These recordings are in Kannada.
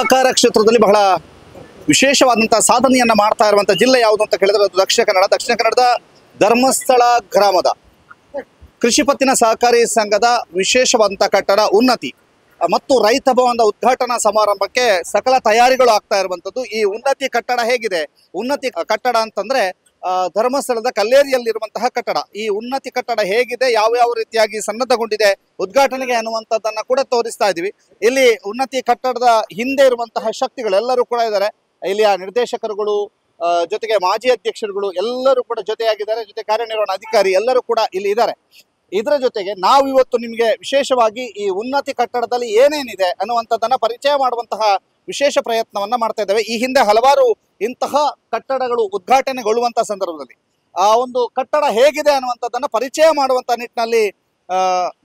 ಸಹಕಾರ ಕ್ಷೇತ್ರದಲ್ಲಿ ಬಹಳ ವಿಶೇಷವಾದಂತಹ ಸಾಧನೆಯನ್ನ ಮಾಡ್ತಾ ಇರುವಂತಹ ಜಿಲ್ಲೆ ಯಾವುದು ಅಂತ ಕೇಳಿದ್ರೆ ಅದು ದಕ್ಷಿಣ ಕನ್ನಡ. ದಕ್ಷಿಣ ಕನ್ನಡದ ಧರ್ಮಸ್ಥಳ ಗ್ರಾಮದ ಕೃಷಿ ಪತ್ತಿನ ಸಹಕಾರಿ ಸಂಘದ ವಿಶೇಷವಾದಂತಹ ಕಟ್ಟಡ ಉನ್ನತಿ ಮತ್ತು ರೈತ ಭವನದ ಉದ್ಘಾಟನಾ ಸಮಾರಂಭಕ್ಕೆ ಸಕಲ ತಯಾರಿಗಳು ಆಗ್ತಾ ಇರುವಂತದ್ದು. ಈ ಉನ್ನತಿ ಕಟ್ಟಡ ಹೇಗಿದೆ? ಉನ್ನತಿ ಕಟ್ಟಡ ಅಂತಂದ್ರೆ ಧರ್ಮಸ್ಥಳದ ಕಲ್ಲೇರಿಯಲ್ಲಿರುವಂತಹ ಕಟ್ಟಡ. ಈ ಉನ್ನತಿ ಕಟ್ಟಡ ಹೇಗಿದೆ, ಯಾವ ರೀತಿಯಾಗಿ ಸನ್ನದ್ಧಗೊಂಡಿದೆ ಉದ್ಘಾಟನೆಗೆ ಅನ್ನುವಂಥದ್ದನ್ನ ಕೂಡ ತೋರಿಸ್ತಾ ಇದೀವಿ. ಇಲ್ಲಿ ಉನ್ನತಿ ಕಟ್ಟಡದ ಹಿಂದೆ ಇರುವಂತಹ ಶಕ್ತಿಗಳು ಎಲ್ಲರೂ ಕೂಡ ಇದ್ದಾರೆ. ಇಲ್ಲಿಯ ನಿರ್ದೇಶಕರುಗಳು ಜೊತೆಗೆ ಮಾಜಿ ಅಧ್ಯಕ್ಷರುಗಳು ಎಲ್ಲರೂ ಕೂಡ ಜೊತೆಯಾಗಿದ್ದಾರೆ. ಜೊತೆ ಕಾರ್ಯನಿರ್ವಹಣಾ ಅಧಿಕಾರಿ ಎಲ್ಲರೂ ಕೂಡ ಇಲ್ಲಿ ಇದ್ದಾರೆ. ಇದರ ಜೊತೆಗೆ ನಾವು ಇವತ್ತು ನಿಮಗೆ ವಿಶೇಷವಾಗಿ ಈ ಉನ್ನತಿ ಕಟ್ಟಡದಲ್ಲಿ ಏನೇನಿದೆ ಅನ್ನುವಂಥದ್ದನ್ನ ಪರಿಚಯ ಮಾಡುವಂತಹ ವಿಶೇಷ ಪ್ರಯತ್ನವನ್ನ ಮಾಡ್ತಾ ಇದ್ದೇವೆ. ಈ ಹಿಂದೆ ಹಲವಾರು ಇಂತಹ ಕಟ್ಟಡಗಳು ಉದ್ಘಾಟನೆಗೊಳ್ಳುವಂತಹ ಸಂದರ್ಭದಲ್ಲಿ ಆ ಒಂದು ಕಟ್ಟಡ ಹೇಗಿದೆ ಅನ್ನುವಂಥದ್ದನ್ನ ಪರಿಚಯ ಮಾಡುವಂತ ನಿಟ್ಟಿನಲ್ಲಿ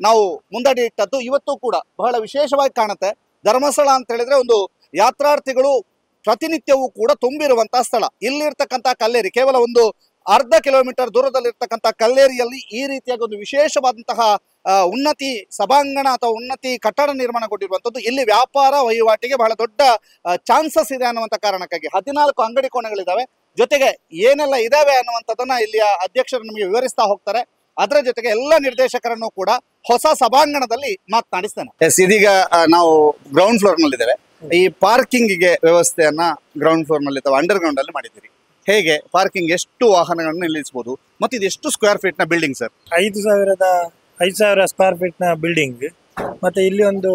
ನಾವು ಮುಂದಡಿ ಇಟ್ಟದ್ದು ಇವತ್ತು ಕೂಡ ಬಹಳ ವಿಶೇಷವಾಗಿ ಕಾಣುತ್ತೆ. ಧರ್ಮಸ್ಥಳ ಅಂತ ಹೇಳಿದ್ರೆ ಒಂದು ಯಾತ್ರಾರ್ಥಿಗಳು ಪ್ರತಿನಿತ್ಯವೂ ಕೂಡ ತುಂಬಿರುವಂತಹ ಸ್ಥಳ. ಇಲ್ಲಿರ್ತಕ್ಕಂಥ ಕಲ್ಲೇರಿ ಕೇವಲ ಒಂದು ಅರ್ಧ ಕಿಲೋಮೀಟರ್ ದೂರದಲ್ಲಿರ್ತಕ್ಕಂಥ ಕಲ್ಲೇರಿಯಲ್ಲಿ ಈ ರೀತಿಯಾಗಿ ಒಂದು ವಿಶೇಷವಾದಂತಹ ಉನ್ನತಿ ಸಭಾಂಗಣ ಅಥವಾ ಉನ್ನತಿ ಕಟ್ಟಡ ನಿರ್ಮಾಣಗೊಂಡಿರುವಂಥದ್ದು. ಇಲ್ಲಿ ವ್ಯಾಪಾರ ವಹಿವಾಟಿಗೆ ಬಹಳ ದೊಡ್ಡ ಚಾನ್ಸಸ್ ಇದೆ ಅನ್ನುವಂಥ ಕಾರಣಕ್ಕಾಗಿ 14 ಅಂಗಡಿ ಕೋಣೆಗಳಿದ್ದಾವೆ. ಜೊತೆಗೆ ಏನೆಲ್ಲ ಇದಾವೆ ಅನ್ನುವಂಥದ್ದನ್ನ ಇಲ್ಲಿಯ ಅಧ್ಯಕ್ಷರು ನಮಗೆ ವಿವರಿಸ್ತಾ ಹೋಗ್ತಾರೆ. ಅದರ ಜೊತೆಗೆ ಎಲ್ಲ ನಿರ್ದೇಶಕರನ್ನು ಕೂಡ ಹೊಸ ಸಭಾಂಗಣದಲ್ಲಿ ಮಾತನಾಡಿಸ್ತೇನೆ. ಇದೀಗ ನಾವು ಗ್ರೌಂಡ್ ಫ್ಲೋರ್ ನಲ್ಲಿ ಇದ್ದೇವೆ. ಈ ಪಾರ್ಕಿಂಗ್ಗೆ ವ್ಯವಸ್ಥೆಯನ್ನ ಗ್ರೌಂಡ್ ಫ್ಲೋರ್ ನಲ್ಲಿ ಅಥವಾ ಅಂಡರ್ ಗ್ರೌಂಡ್ ಅಲ್ಲಿ ಮಾಡಿದ್ದೀರಿ. ಹೇಗೆ ಪಾರ್ಕಿಂಗ್, ಎಷ್ಟು ವಾಹನಗಳನ್ನು ನಿಲ್ಲಿಸಬಹುದು ಮತ್ತು ಇದು ಎಷ್ಟು ಸ್ಕ್ವೇರ್ ಫೀಟ್ ನ ಬಿಲ್ಡಿಂಗ್ ಸರ್? 5,000 ಸ್ಕ್ವೇರ್ ಫೀಟ್ ನ ಬಿಲ್ಡಿಂಗ್. ಮತ್ತೆ ಇಲ್ಲಿ ಒಂದು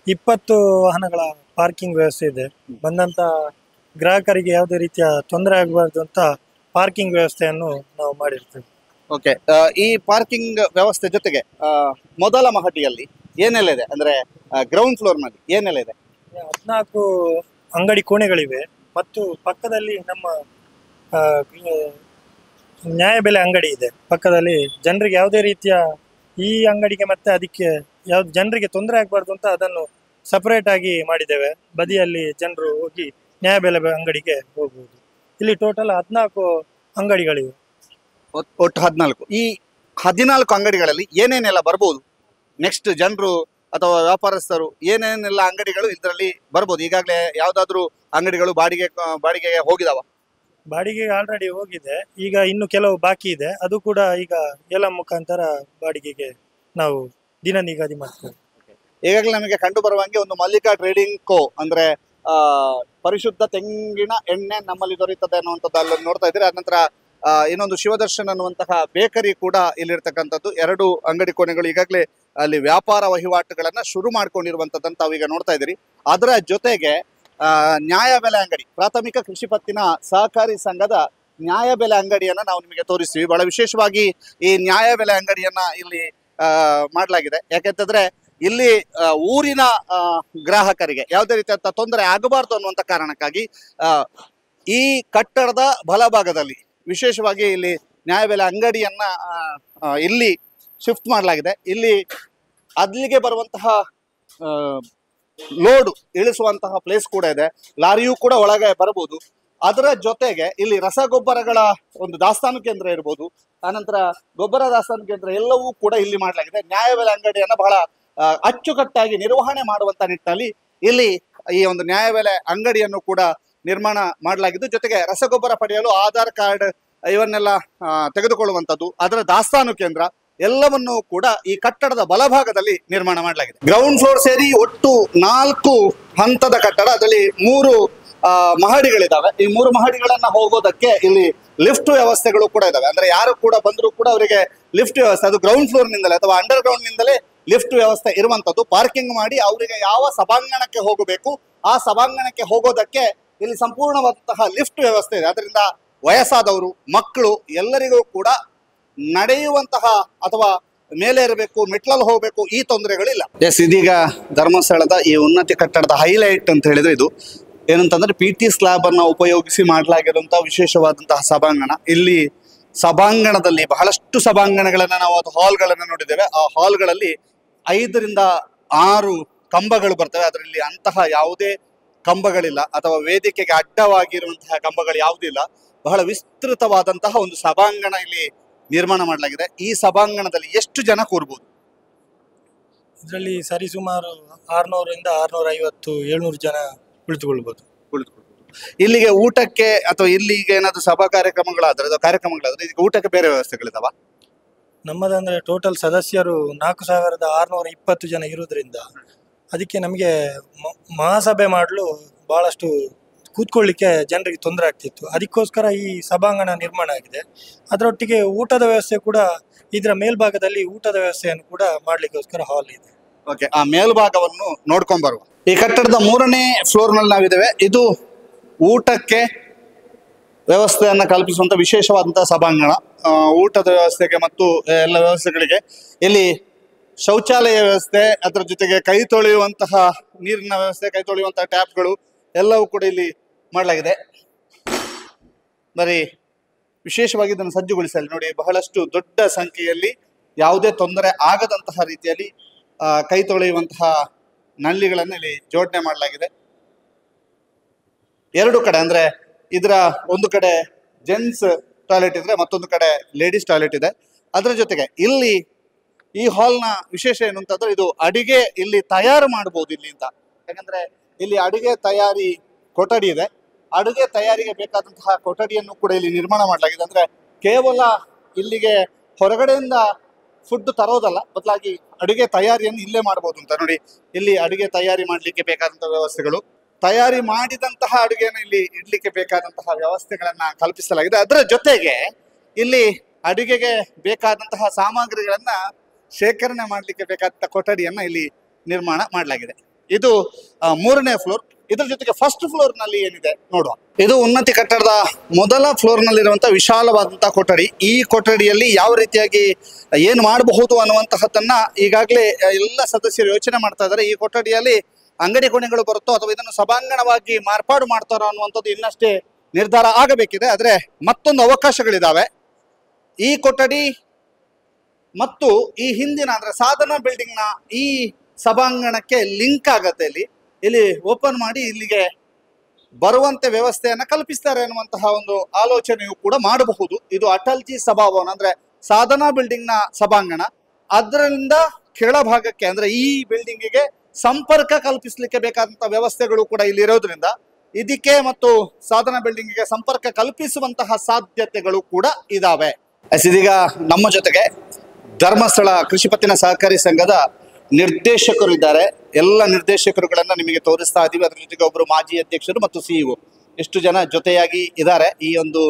20 ವಾಹನಗಳ ಪಾರ್ಕಿಂಗ್ ವ್ಯವಸ್ಥೆ ಇದೆ. ಬಂದಂತ ಗ್ರಾಹಕರಿಗೆ ಯಾವುದೇ ರೀತಿಯ ತೊಂದರೆ ಆಗಬಾರ್ದು ಅಂತ ಪಾರ್ಕಿಂಗ್ ವ್ಯವಸ್ಥೆಯನ್ನು ನಾವು ಮಾಡಿರ್ತೇವೆ. ಓಕೆ, ಈ ಪಾರ್ಕಿಂಗ್ ವ್ಯವಸ್ಥೆ ಜೊತೆಗೆ ಮೊದಲ ಮಹಡಿಯಲ್ಲಿ ಏನೆಲ್ಲ ಇದೆ ಅಂದ್ರೆ ಗ್ರೌಂಡ್ ಫ್ಲೋರ್ ನಲ್ಲಿ ಏನೆಲ್ಲ ಇದೆ? 14 ಅಂಗಡಿ ಕೋಣೆಗಳಿವೆ ಮತ್ತು ಪಕ್ಕದಲ್ಲಿ ನಮ್ಮ ನ್ಯಾಯಬೆಲೆ ಅಂಗಡಿ ಇದೆ. ಪಕ್ಕದಲ್ಲಿ ಜನರಿಗೆ ಯಾವುದೇ ರೀತಿಯ ಈ ಅಂಗಡಿಗೆ ಮತ್ತೆ ಅದಕ್ಕೆ ಯಾವ್ದು ಜನರಿಗೆ ತೊಂದರೆ ಆಗಬಾರ್ದು ಅಂತ ಅದನ್ನು ಸಪರೇಟ್ ಆಗಿ ಮಾಡಿದ್ದೇವೆ. ಬದಿಯಲ್ಲಿ ಜನರು ಹೋಗಿ ನ್ಯಾಯಬೆಲೆ ಅಂಗಡಿಗೆ ಹೋಗ್ಬೋದು. ಇಲ್ಲಿ ಟೋಟಲ್ 14 ಅಂಗಡಿಗಳಿವೆ. ಒಟ್ಟು 14. ಈ 14 ಅಂಗಡಿಗಳಲ್ಲಿ ಏನೇನೆಲ್ಲ ಬರ್ಬೋದು? ನೆಕ್ಸ್ಟ್ ಜನರು ಅಥವಾ ವ್ಯಾಪಾರಸ್ಥರು ಏನೇನೆಲ್ಲ ಅಂಗಡಿಗಳು ಇದರಲ್ಲಿ ಬರ್ಬೋದು? ಈಗಾಗಲೇ ಯಾವ್ದಾದ್ರು ಅಂಗಡಿಗಳು ಬಾಡಿಗೆಗೆ ಹೋಗಿದಾವ? ಬಾಡಿಗೆಗೆ ಆಲ್ರೆಡಿ ಹೋಗಿದೆ. ಈಗ ಇನ್ನು ಕೆಲವು ಬಾಕಿ ಇದೆ. ಅದು ಕೂಡ ಈಗ ಎಲ್ಲ ಮುಖಾಂತರ ಬಾಡಿಗೆಗೆ ನಾವು ದಿನ ನಿಗದಿ ಮಾಡ್ತೇವೆ. ಈಗಾಗಲೇ ನಮಗೆ ಕಂಡು ಬರುವಂಗೆ ಒಂದು ಮಲ್ಲಿಕಾ ಟ್ರೇಡಿಂಗ್ ಕೋ ಅಂದ್ರೆ ಪರಿಶುದ್ಧ ತೆಂಗಿನ ಎಣ್ಣೆ ನಮ್ಮಲ್ಲಿ ದೊರೆಯುತ್ತದೆ ಅನ್ನುವಂಥದ್ದು ಅಲ್ಲಿ ನೋಡ್ತಾ ಇದ್ದೀರಿ. ಅನಂತರ ಇನ್ನೊಂದು ಶಿವದರ್ಶನ್ ಅನ್ನುವಂತಹ ಬೇಕರಿ ಕೂಡ ಇಲ್ಲಿರ್ತಕ್ಕಂಥದ್ದು. 2 ಅಂಗಡಿ ಕೋಣೆಗಳು ಈಗಾಗಲೇ ಅಲ್ಲಿ ವ್ಯಾಪಾರ ವಹಿವಾಟುಗಳನ್ನ ಶುರು ಮಾಡ್ಕೊಂಡಿರುವಂತದ್ದನ್ನು ತಾವೀಗ ನೋಡ್ತಾ ಇದ್ದೀರಿ. ಅದರ ಜೊತೆಗೆ ನ್ಯಾಯಬೆಲೆ ಅಂಗಡಿ, ಪ್ರಾಥಮಿಕ ಕೃಷಿ ಪತ್ತಿನ ಸಹಕಾರಿ ಸಂಘದ ನ್ಯಾಯಬೆಲೆ ಅಂಗಡಿಯನ್ನ ನಾವು ನಿಮಗೆ ತೋರಿಸ್ತೀವಿ. ಬಹಳ ವಿಶೇಷವಾಗಿ ಈ ನ್ಯಾಯಬೆಲೆ ಅಂಗಡಿಯನ್ನ ಇಲ್ಲಿ ಮಾಡಲಾಗಿದೆ. ಯಾಕೆಂತಂದ್ರೆ ಇಲ್ಲಿ ಊರಿನ ಗ್ರಾಹಕರಿಗೆ ಯಾವುದೇ ರೀತಿಯ ತೊಂದರೆ ಆಗಬಾರ್ದು ಅನ್ನುವಂಥ ಕಾರಣಕ್ಕಾಗಿ ಈ ಕಟ್ಟಡದ ಬಲಭಾಗದಲ್ಲಿ ವಿಶೇಷವಾಗಿ ಇಲ್ಲಿ ನ್ಯಾಯಬೆಲೆ ಅಂಗಡಿಯನ್ನ ಇಲ್ಲಿ ಶಿಫ್ಟ್ ಮಾಡಲಾಗಿದೆ. ಇಲ್ಲಿ ಅಲ್ಲಿಗೆ ಬರುವಂತಹ ಲೋಡ್ ಇಳಿಸುವಂತಹ ಪ್ಲೇಸ್ ಕೂಡ ಇದೆ. ಲಾರಿಯೂ ಕೂಡ ಒಳಗೆ ಬರಬಹುದು. ಅದರ ಜೊತೆಗೆ ಇಲ್ಲಿ ರಸಗೊಬ್ಬರಗಳ ಒಂದು ದಾಸ್ತಾನು ಕೇಂದ್ರ ಇರ್ಬೋದು, ಆನಂತರ ಗೊಬ್ಬರ ದಾಸ್ತಾನು ಕೇಂದ್ರ ಎಲ್ಲವೂ ಕೂಡ ಇಲ್ಲಿ ಮಾಡಲಾಗಿದೆ. ನ್ಯಾಯಬೆಲೆ ಅಂಗಡಿಯನ್ನ ಬಹಳ ಅಚ್ಚುಕಟ್ಟಾಗಿ ನಿರ್ವಹಣೆ ಮಾಡುವಂತ ನಿಟ್ಟಿನಲ್ಲಿ ಇಲ್ಲಿ ಈ ಒಂದು ನ್ಯಾಯಬೆಲೆ ಅಂಗಡಿಯನ್ನು ಕೂಡ ನಿರ್ಮಾಣ ಮಾಡಲಾಗಿದ್ದು, ಜೊತೆಗೆ ರಸಗೊಬ್ಬರ ಪಡೆಯಲು ಆಧಾರ್ ಕಾರ್ಡ್ ಇವನ್ನೆಲ್ಲ ತೆಗೆದುಕೊಳ್ಳುವಂಥದ್ದು, ಅದರ ದಾಸ್ತಾನು ಕೇಂದ್ರ ಎಲ್ಲವನ್ನೂ ಕೂಡ ಈ ಕಟ್ಟಡದ ಬಲಭಾಗದಲ್ಲಿ ನಿರ್ಮಾಣ ಮಾಡಲಾಗಿದೆ. ಗ್ರೌಂಡ್ ಫ್ಲೋರ್ ಸೇರಿ ಒಟ್ಟು 4 ಹಂತದ ಕಟ್ಟಡ. ಅದರಲ್ಲಿ 3 ಮಹಡಿಗಳಿದಾವೆ. ಈ 3 ಮಹಡಿಗಳನ್ನ ಹೋಗೋದಕ್ಕೆ ಇಲ್ಲಿ ಲಿಫ್ಟ್ ವ್ಯವಸ್ಥೆಗಳು ಕೂಡ ಇದಾವೆ. ಅಂದ್ರೆ ಯಾರು ಕೂಡ ಬಂದರೂ ಕೂಡ ಅವರಿಗೆ ಲಿಫ್ಟ್ ವ್ಯವಸ್ಥೆ, ಅದು ಗ್ರೌಂಡ್ ಫ್ಲೋರ್ ನಿಂದಲೇ ಅಥವಾ ಅಂಡರ್ ಗ್ರೌಂಡ್ ನಿಂದಲೇ ಲಿಫ್ಟ್ ವ್ಯವಸ್ಥೆ ಇರುವಂತದ್ದು. ಪಾರ್ಕಿಂಗ್ ಮಾಡಿ ಅವರಿಗೆ ಯಾವ ಸಭಾಂಗಣಕ್ಕೆ ಹೋಗಬೇಕು ಆ ಸಭಾಂಗಣಕ್ಕೆ ಹೋಗೋದಕ್ಕೆ ಇಲ್ಲಿ ಸಂಪೂರ್ಣವಾದಂತಹ ಲಿಫ್ಟ್ ವ್ಯವಸ್ಥೆ ಇದೆ. ಅದರಿಂದ ವಯಸ್ಸಾದವರು, ಮಕ್ಕಳು ಎಲ್ಲರಿಗೂ ಕೂಡ ನಡೆಯುವಂತಹ ಅಥವಾ ಮೇಲೆ ಇರಬೇಕು, ಮೆಟ್ಲಲ್ಲಿ ಹೋಗಬೇಕು, ಈ ತೊಂದರೆಗಳಿಲ್ಲ. ಎಸ್, ಇದೀಗ ಧರ್ಮಸ್ಥಳದ ಈ ಉನ್ನತಿ ಕಟ್ಟಡದ ಹೈಲೈಟ್ ಅಂತ ಹೇಳಿದ್ರೆ ಇದು ಏನಂತಂದ್ರೆ PT ಸ್ಲ್ಯಾಬ್ ಅನ್ನ ಉಪಯೋಗಿಸಿ ಮಾಡಲಾಗಿರುವಂತಹ ವಿಶೇಷವಾದಂತಹ ಸಭಾಂಗಣ. ಇಲ್ಲಿ ಸಭಾಂಗಣದಲ್ಲಿ ಬಹಳಷ್ಟು ಸಭಾಂಗಣಗಳನ್ನ ನಾವು ಹಾಲ್ಗಳನ್ನ ನೋಡಿದ್ದೇವೆ. ಆ ಹಾಲ್ಗಳಲ್ಲಿ 5 ರಿಂದ 6 ಕಂಬಗಳು ಬರ್ತವೆ. ಅದರಲ್ಲಿ ಅಂತಹ ಯಾವುದೇ ಕಂಬಗಳಿಲ್ಲ ಅಥವಾ ವೇದಿಕೆಗೆ ಅಡ್ಡವಾಗಿರುವಂತಹ ಕಂಬಗಳು ಯಾವುದಿಲ್ಲ. ಬಹಳ ವಿಸ್ತೃತವಾದಂತಹ ಒಂದು ಸಭಾಂಗಣ ಇಲ್ಲಿ ನಿರ್ಮಾಣ ಮಾಡಲಾಗಿದೆ. ಈ ಸಭಾಂಗಣದಲ್ಲಿ ಎಷ್ಟು ಜನ ಕೂರ್ಬೋದು? ಇದರಲ್ಲಿ ಸರಿಸುಮಾರು 600 ರಿಂದ 650 700 ಜನ ಕುಳಿತುಕೊಳ್ಬೋದು. ಇಲ್ಲಿಗೆ ಊಟಕ್ಕೆ ಅಥವಾ ಇಲ್ಲಿಗೆ ಏನಾದ್ರು ಸಭಾ ಕಾರ್ಯಕ್ರಮಗಳಾದ್ರೆ ಇದಕ್ಕೆ ಊಟಕ್ಕೆ ಬೇರೆ ವ್ಯವಸ್ಥೆಗಳಿದಾವ? ನಮ್ಮದಂದ್ರೆ ಟೋಟಲ್ ಸದಸ್ಯರು 4620 ಜನ ಇರುವುದರಿಂದ ಅದಕ್ಕೆ ನಮಗೆ ಮಹಾಸಭೆ ಮಾಡಲು ಬಹಳಷ್ಟು ಕೂತ್ಕೊಳ್ಳಿಕ್ಕೆ ಜನರಿಗೆ ತೊಂದರೆ ಆಗ್ತಿತ್ತು. ಅದಕ್ಕೋಸ್ಕರ ಈ ಸಭಾಂಗಣ ನಿರ್ಮಾಣ ಆಗಿದೆ. ಅದರೊಟ್ಟಿಗೆ ಊಟದ ವ್ಯವಸ್ಥೆ ಕೂಡ ಇದರ ಮೇಲ್ಭಾಗದಲ್ಲಿ ಊಟದ ವ್ಯವಸ್ಥೆಯನ್ನು ಕೂಡ ಮಾಡ್ಲಿಕ್ಕೋಸ್ಕರ ಹಾಲ್ ಇದೆ. ಓಕೆ, ಆ ಮೇಲ್ಭಾಗವನ್ನು ನೋಡ್ಕೊಂಡ್ ಬರುವ. ಈ ಕಟ್ಟಡದ 3ನೇ ಫ್ಲೋರ್ ನಲ್ಲಿ ನಾವಿದ್ದೇವೆ. ಇದು ಊಟಕ್ಕೆ ವ್ಯವಸ್ಥೆಯನ್ನು ಕಲ್ಪಿಸುವಂತ ವಿಶೇಷವಾದಂತಹ ಸಭಾಂಗಣ. ಊಟದ ವ್ಯವಸ್ಥೆಗೆ ಮತ್ತು ಎಲ್ಲ ವ್ಯವಸ್ಥೆಗಳಿಗೆ ಇಲ್ಲಿ ಶೌಚಾಲಯ ವ್ಯವಸ್ಥೆ, ಅದರ ಜೊತೆಗೆ ಕೈ ತೊಳೆಯುವಂತಹ ನೀರಿನ ವ್ಯವಸ್ಥೆ, ಕೈ ತೊಳೆಯುವಂತಹ ಟ್ಯಾಪ್ಗಳು ಎಲ್ಲವೂ ಕೂಡ ಇಲ್ಲಿ ಮಾಡಲಾಗಿದೆ. ಬರೀ ವಿಶೇಷವಾಗಿ ಇದನ್ನು ಸಜ್ಜುಗೊಳಿಸಲಿ ನೋಡಿ, ಬಹಳಷ್ಟು ದೊಡ್ಡ ಸಂಖ್ಯೆಯಲ್ಲಿ ಯಾವುದೇ ತೊಂದರೆ ಆಗದಂತಹ ರೀತಿಯಲ್ಲಿ ಕೈ ತೊಳೆಯುವಂತಹ ನಳ್ಳಿಗಳನ್ನು ಇಲ್ಲಿ ಜೋಡಣೆ ಮಾಡಲಾಗಿದೆ. 2 ಕಡೆ ಅಂದ್ರೆ ಇದರ ಒಂದು ಕಡೆ ಜೆಂಟ್ಸ್ ಟಾಯ್ಲೆಟ್ ಇದ್ರೆ ಮತ್ತೊಂದು ಕಡೆ ಲೇಡೀಸ್ ಟಾಯ್ಲೆಟ್ ಇದೆ. ಅದರ ಜೊತೆಗೆ ಇಲ್ಲಿ ಈ ಹಾಲ್ನ ವಿಶೇಷ ಏನು ಅಂತಂದ್ರೆ ಇದು ಅಡಿಗೆ ಇಲ್ಲಿ ತಯಾರು ಮಾಡಬಹುದು ಇಲ್ಲಿ ಅಂತ. ಯಾಕಂದ್ರೆ ಇಲ್ಲಿ ಅಡಿಗೆ ತಯಾರಿ ಕೊಠಡಿ ಇದೆ. ಅಡುಗೆ ತಯಾರಿಗೆ ಬೇಕಾದಂತಹ ಕೊಠಡಿಯನ್ನು ಕೂಡ ಇಲ್ಲಿ ನಿರ್ಮಾಣ ಮಾಡಲಾಗಿದೆ. ಅಂದ್ರೆ ಕೇವಲ ಇಲ್ಲಿಗೆ ಹೊರಗಡೆಯಿಂದ ಫುಡ್ ತರೋದಲ್ಲ, ಬದಲಾಗಿ ಅಡುಗೆ ತಯಾರಿಯನ್ನು ಇಲ್ಲೇ ಮಾಡಬಹುದು ಅಂತ. ನೋಡಿ, ಇಲ್ಲಿ ಅಡುಗೆ ತಯಾರಿ ಮಾಡಲಿಕ್ಕೆ ಬೇಕಾದಂತಹ ವ್ಯವಸ್ಥೆಗಳು, ತಯಾರಿ ಮಾಡಿದಂತಹ ಅಡುಗೆಯನ್ನು ಇಲ್ಲಿ ಇಡ್ಲಿಕ್ಕೆ ಬೇಕಾದಂತಹ ವ್ಯವಸ್ಥೆಗಳನ್ನ ಕಲ್ಪಿಸಲಾಗಿದೆ. ಅದರ ಜೊತೆಗೆ ಇಲ್ಲಿ ಅಡುಗೆಗೆ ಬೇಕಾದಂತಹ ಸಾಮಗ್ರಿಗಳನ್ನ ಶೇಖರಣೆ ಮಾಡಲಿಕ್ಕೆ ಬೇಕಾದಂತಹ ಕೊಠಡಿಯನ್ನ ಇಲ್ಲಿ ನಿರ್ಮಾಣ ಮಾಡಲಾಗಿದೆ. ಇದು 3ನೇ ಫ್ಲೋರ್. ಇದರ ಜೊತೆಗೆ ಫಸ್ಟ್ ಫ್ಲೋರ್ ನಲ್ಲಿ ಏನಿದೆ ನೋಡುವ. ಇದು ಉನ್ನತಿ ಕಟ್ಟಡದ ಮೊದಲ ಫ್ಲೋರ್ ನಲ್ಲಿರುವಂತಹ ವಿಶಾಲವಾದಂತಹ ಕೊಠಡಿ. ಈ ಕೊಠಡಿಯಲ್ಲಿ ಯಾವ ರೀತಿಯಾಗಿ ಏನು ಮಾಡಬಹುದು ಅನ್ನುವಂತಹದ್ದನ್ನ ಈಗಾಗಲೇ ಎಲ್ಲ ಸದಸ್ಯರು ಯೋಚನೆ ಮಾಡ್ತಾ ಇದ್ದಾರೆ. ಈ ಕೊಠಡಿಯಲ್ಲಿ ಅಂಗಡಿ ಕೋಣೆಗಳು ಬರುತ್ತೋ ಅಥವಾ ಇದನ್ನು ಸಭಾಂಗಣವಾಗಿ ಮಾರ್ಪಾಡು ಮಾಡ್ತಾರೋ ಅನ್ನುವಂಥದ್ದು ಇನ್ನಷ್ಟೇ ನಿರ್ಧಾರ ಆಗಬೇಕಿದೆ. ಆದ್ರೆ ಮತ್ತೊಂದು ಅವಕಾಶಗಳಿದಾವೆ. ಈ ಕೊಠಡಿ ಮತ್ತು ಈ ಹಿಂದಿನ ಅಂದ್ರೆ ಸಾಧನಾ ಬಿಲ್ಡಿಂಗ್ ನ ಈ ಸಭಾಂಗಣಕ್ಕೆ ಲಿಂಕ್ ಆಗತ್ತೆ. ಇಲ್ಲಿ ಓಪನ್ ಮಾಡಿ ಇಲ್ಲಿಗೆ ಬರುವಂತೆ ವ್ಯವಸ್ಥೆಯನ್ನ ಕಲ್ಪಿಸ್ತಾರೆ ಅನ್ನುವಂತಹ ಒಂದು ಆಲೋಚನೆಯು ಕೂಡ ಮಾಡಬಹುದು. ಇದು ಅಟಲ್ಜಿ ಸಭಾಭವನ ಅಂದ್ರೆ ಸಾಧನಾ ಬಿಲ್ಡಿಂಗ್ ನ ಸಭಾಂಗಣ. ಅದರಿಂದ ಕೆಳಭಾಗಕ್ಕೆ ಅಂದ್ರೆ ಈ ಬಿಲ್ಡಿಂಗಿಗೆ ಸಂಪರ್ಕ ಕಲ್ಪಿಸಲಿಕ್ಕೆ ಬೇಕಾದಂತಹ ವ್ಯವಸ್ಥೆಗಳು ಕೂಡ ಇಲ್ಲಿ ಇರೋದ್ರಿಂದ ಇದಕ್ಕೆ ಮತ್ತು ಸಾಧನಾ ಬಿಲ್ಡಿಂಗಿಗೆ ಸಂಪರ್ಕ ಕಲ್ಪಿಸುವಂತಹ ಸಾಧ್ಯತೆಗಳು ಕೂಡ ಇದಾವೆ. ಇದೀಗ ನಮ್ಮ ಜೊತೆಗೆ ಧರ್ಮಸ್ಥಳ ಕೃಷಿ ಪತ್ತಿನ ಸಹಕಾರಿ ಸಂಘದ ನಿರ್ದೇಶಕರು ಇದ್ದಾರೆ. ಎಲ್ಲ ನಿರ್ದೇಶಕರುಗಳನ್ನ ನಿಮಗೆ ತೋರಿಸ್ತಾ ಇದ್ದೀವಿ. ಅದ್ರ ಜೊತೆಗೆ ಒಬ್ಬರು ಮಾಜಿ ಅಧ್ಯಕ್ಷರು ಮತ್ತು ಸಿಇಒ ಎಷ್ಟು ಜನ ಜೊತೆಯಾಗಿ ಇದ್ದಾರೆ ಈ ಒಂದು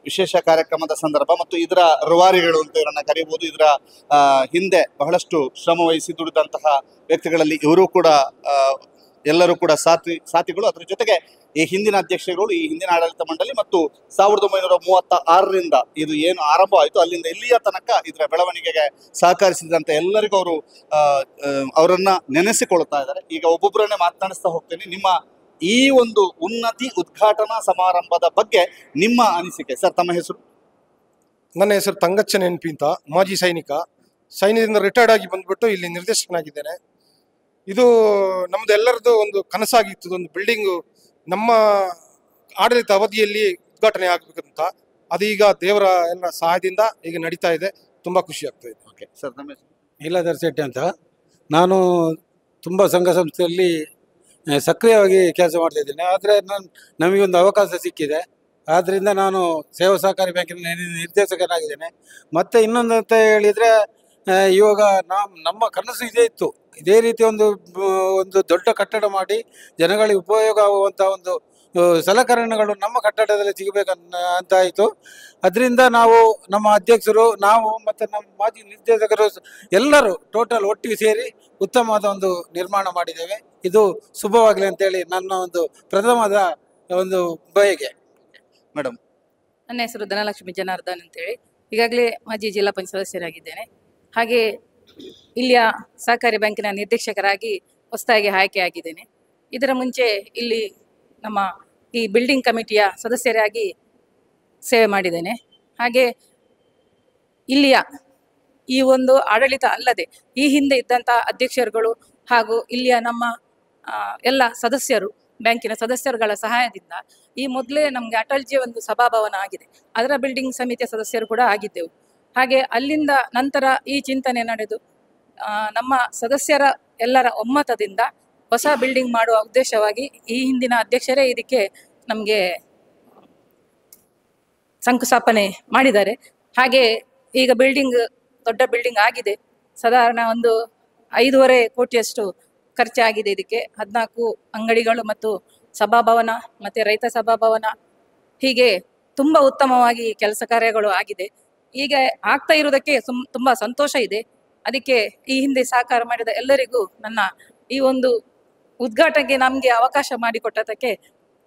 ವಿಶೇಷ ಕಾರ್ಯಕ್ರಮದ ಸಂದರ್ಭ. ಮತ್ತು ಇದರ ರೂವಾರಿಗಳು ಅಂತ ಇವರನ್ನ ಕರೀಬಹುದು. ಇದರ ಹಿಂದೆ ಬಹಳಷ್ಟು ಶ್ರಮ ವಹಿಸಿ ದುಡಿದಂತಹ ವ್ಯಕ್ತಿಗಳಲ್ಲಿ ಇವರು ಕೂಡ ಎಲ್ಲರೂ ಕೂಡ ಸಾಥಿಗಳು. ಅದ್ರ ಜೊತೆಗೆ ಈ ಹಿಂದಿನ ಅಧ್ಯಕ್ಷರುಗಳು, ಈ ಹಿಂದಿನ ಆಡಳಿತ ಮಂಡಳಿ ಮತ್ತು 1936ರಿಂದ ಇದು ಏನು ಆರಂಭ ಆಯಿತು ಅಲ್ಲಿಂದ ಇಲ್ಲಿಯ ತನಕ ಇದರ ಬೆಳವಣಿಗೆಗೆ ಸಹಕರಿಸಿದಂತೆ ಎಲ್ಲರಿಗೂ ಅವರನ್ನ ನೆನೆಸಿಕೊಳ್ತಾ ಇದ್ದಾರೆ. ಈಗ ಒಬ್ಬೊಬ್ಬರನ್ನೇ ಮಾತನಾಡಿಸ್ತಾ ಹೋಗ್ತೇನೆ. ನಿಮ್ಮ ಈ ಒಂದು ಉನ್ನತಿ ಉದ್ಘಾಟನಾ ಸಮಾರಂಭದ ಬಗ್ಗೆ ನಿಮ್ಮ ಅನಿಸಿಕೆ ಸರ್. ತಮ್ಮ ಹೆಸರು? ನನ್ನ ಹೆಸರು ತಂಗಚ್ಚನ್ ಎನ್ ಪಿ ಅಂತ, ಮಾಜಿ ಸೈನ್ಯದಿಂದ ರಿಟೈರ್ಡ್ ಆಗಿ ಬಂದ್ಬಿಟ್ಟು ಇಲ್ಲಿ ನಿರ್ದೇಶಕನಾಗಿದ್ದೇನೆ. ಇದು ನಮ್ದು ಎಲ್ಲರದ್ದು ಒಂದು ಕನಸಾಗಿತ್ತು, ಒಂದು ಬಿಲ್ಡಿಂಗು ನಮ್ಮ ಆಡಳಿತ ಅವಧಿಯಲ್ಲಿ ಉದ್ಘಾಟನೆ ಆಗಬೇಕಂತ. ಅದೀಗ ದೇವರ ಎಲ್ಲ ಸಹಾಯದಿಂದ ಈಗ ನಡೀತಾ ಇದೆ. ತುಂಬಾ ಖುಷಿ ಆಗ್ತಾ ಇದೆ. ಓಕೆ ಸರ್, ನಮ್ಮ ಹೆಸರು? ಇಲ್ಲದರ್ ಶೆಟ್ಟಿ ಅಂತ. ನಾನು ತುಂಬ ಸಂಘ ಸಂಸ್ಥೆಯಲ್ಲಿ ಸಕ್ರಿಯವಾಗಿ ಕೆಲಸ ಮಾಡ್ತಾ ಇದ್ದೇನೆ. ಆದರೆ ನಮಗೊಂದು ಅವಕಾಶ ಸಿಕ್ಕಿದೆ, ಆದ್ದರಿಂದ ನಾನು ಸೇವಾ ಸಹಕಾರಿ ಬ್ಯಾಂಕಿನ ನಿರ್ದೇಶಕನಾಗಿದ್ದೇನೆ. ಮತ್ತು ಇನ್ನೊಂದು ಅಂತ ಹೇಳಿದರೆ, ಇವಾಗ ನಮ್ಮ ಕನಸು ಇದೇ ಇತ್ತು, ಇದೇ ರೀತಿ ಒಂದು ದೊಡ್ಡ ಕಟ್ಟಡ ಮಾಡಿ ಜನಗಳಿಗೆ ಉಪಯೋಗ ಆಗುವಂಥ ಒಂದು ಸಲಕರಣೆಗಳು ನಮ್ಮ ಕಟ್ಟಡದಲ್ಲಿ ಸಿಗಬೇಕಂತ ಆಯಿತು. ಅದರಿಂದ ನಾವು, ನಮ್ಮ ಅಧ್ಯಕ್ಷರು, ನಾವು ಮತ್ತು ನಮ್ಮ ಮಾಜಿ ನಿರ್ದೇಶಕರು ಎಲ್ಲರೂ ಟೋಟಲ್ ಒಟ್ಟಿಗೆ ಸೇರಿ ಉತ್ತಮವಾದ ಒಂದು ನಿರ್ಮಾಣ ಮಾಡಿದ್ದೇವೆ. ಇದು ಶುಭವಾಗಲಿ ಅಂತೇಳಿ ನನ್ನ ಒಂದು ಪ್ರಥಮದ ಒಂದು ಬಯಕೆ. ಮೇಡಮ್? ನನ್ನ ಹೆಸರು ಧನಲಕ್ಷ್ಮಿ ಜನಾರ್ದನ್ ಅಂತೇಳಿ, ಈಗಾಗಲೇ ಮಾಜಿ ಜಿಲ್ಲಾ ಪಂಚಾಯತ್ ಸದಸ್ಯರಾಗಿದ್ದೇನೆ. ಹಾಗೆ ಇಲ್ಲಿಯ ಸಹಕಾರಿ ಬ್ಯಾಂಕಿನ ನಿರ್ದೇಶಕರಾಗಿ ಹೊಸದಾಗಿ ಆಯ್ಕೆಯಾಗಿದ್ದೇನೆ. ಇದರ ಮುಂಚೆ ಇಲ್ಲಿ ನಮ್ಮ ಈ ಬಿಲ್ಡಿಂಗ್ ಕಮಿಟಿಯ ಸದಸ್ಯರಾಗಿ ಸೇವೆ ಮಾಡಿದ್ದೇನೆ. ಹಾಗೆ ಇಲ್ಲಿಯ ಈ ಒಂದು ಆಡಳಿತ ಅಲ್ಲದೆ ಈ ಹಿಂದೆ ಇದ್ದಂಥ ಅಧ್ಯಕ್ಷರುಗಳು ಹಾಗೂ ಇಲ್ಲಿಯ ನಮ್ಮ ಎಲ್ಲ ಸದಸ್ಯರು, ಬ್ಯಾಂಕಿನ ಸದಸ್ಯರುಗಳ ಸಹಾಯದಿಂದ ಈ ಮೊದಲೇ ನಮಗೆ ಅಟಲ್ಜಿ ಒಂದು ಸಭಾಭವನ ಆಗಿದೆ, ಅದರ ಬಿಲ್ಡಿಂಗ್ ಸಮಿತಿಯ ಸದಸ್ಯರು ಕೂಡ ಆಗಿದ್ದೆವು. ಹಾಗೆ ಅಲ್ಲಿಂದ ನಂತರ ಈ ಚಿಂತನೆ ನಡೆದು ನಮ್ಮ ಸದಸ್ಯರ ಎಲ್ಲರ ಒಮ್ಮತದಿಂದ ಹೊಸ ಬಿಲ್ಡಿಂಗ್ ಮಾಡುವ ಉದ್ದೇಶವಾಗಿ ಈ ಹಿಂದಿನ ಅಧ್ಯಕ್ಷರೇ ಇದಕ್ಕೆ ನಮಗೆ ಶಂಕುಸ್ಥಾಪನೆ ಮಾಡಿದ್ದಾರೆ. ಹಾಗೆ ಈಗ ಬಿಲ್ಡಿಂಗ್ ದೊಡ್ಡ ಬಿಲ್ಡಿಂಗ್ ಆಗಿದೆ. ಸಾಧಾರಣ ಒಂದು 5.5 ಕೋಟಿಯಷ್ಟು ಖರ್ಚಾಗಿದೆ. ಇದಕ್ಕೆ 14 ಅಂಗಡಿಗಳು ಮತ್ತು ಸಭಾಭವನ ಮತ್ತೆ ರೈತ ಸಭಾಭವನ ಹೀಗೆ ತುಂಬಾ ಉತ್ತಮವಾಗಿ ಕೆಲಸ ಕಾರ್ಯಗಳು ಆಗಿದೆ. ಈಗ ಆಗ್ತಾ ಇರುವುದಕ್ಕೆ ತುಂಬಾ ಸಂತೋಷ ಇದೆ. ಅದಕ್ಕೆ ಈ ಹಿಂದೆ ಸಹಕಾರ ಮಾಡಿದ ಎಲ್ಲರಿಗೂ ನನ್ನ ಈ ಒಂದು ಉದ್ಘಾಟನೆಗೆ ನಮಗೆ ಅವಕಾಶ ಮಾಡಿಕೊಟ್ಟದಕ್ಕೆ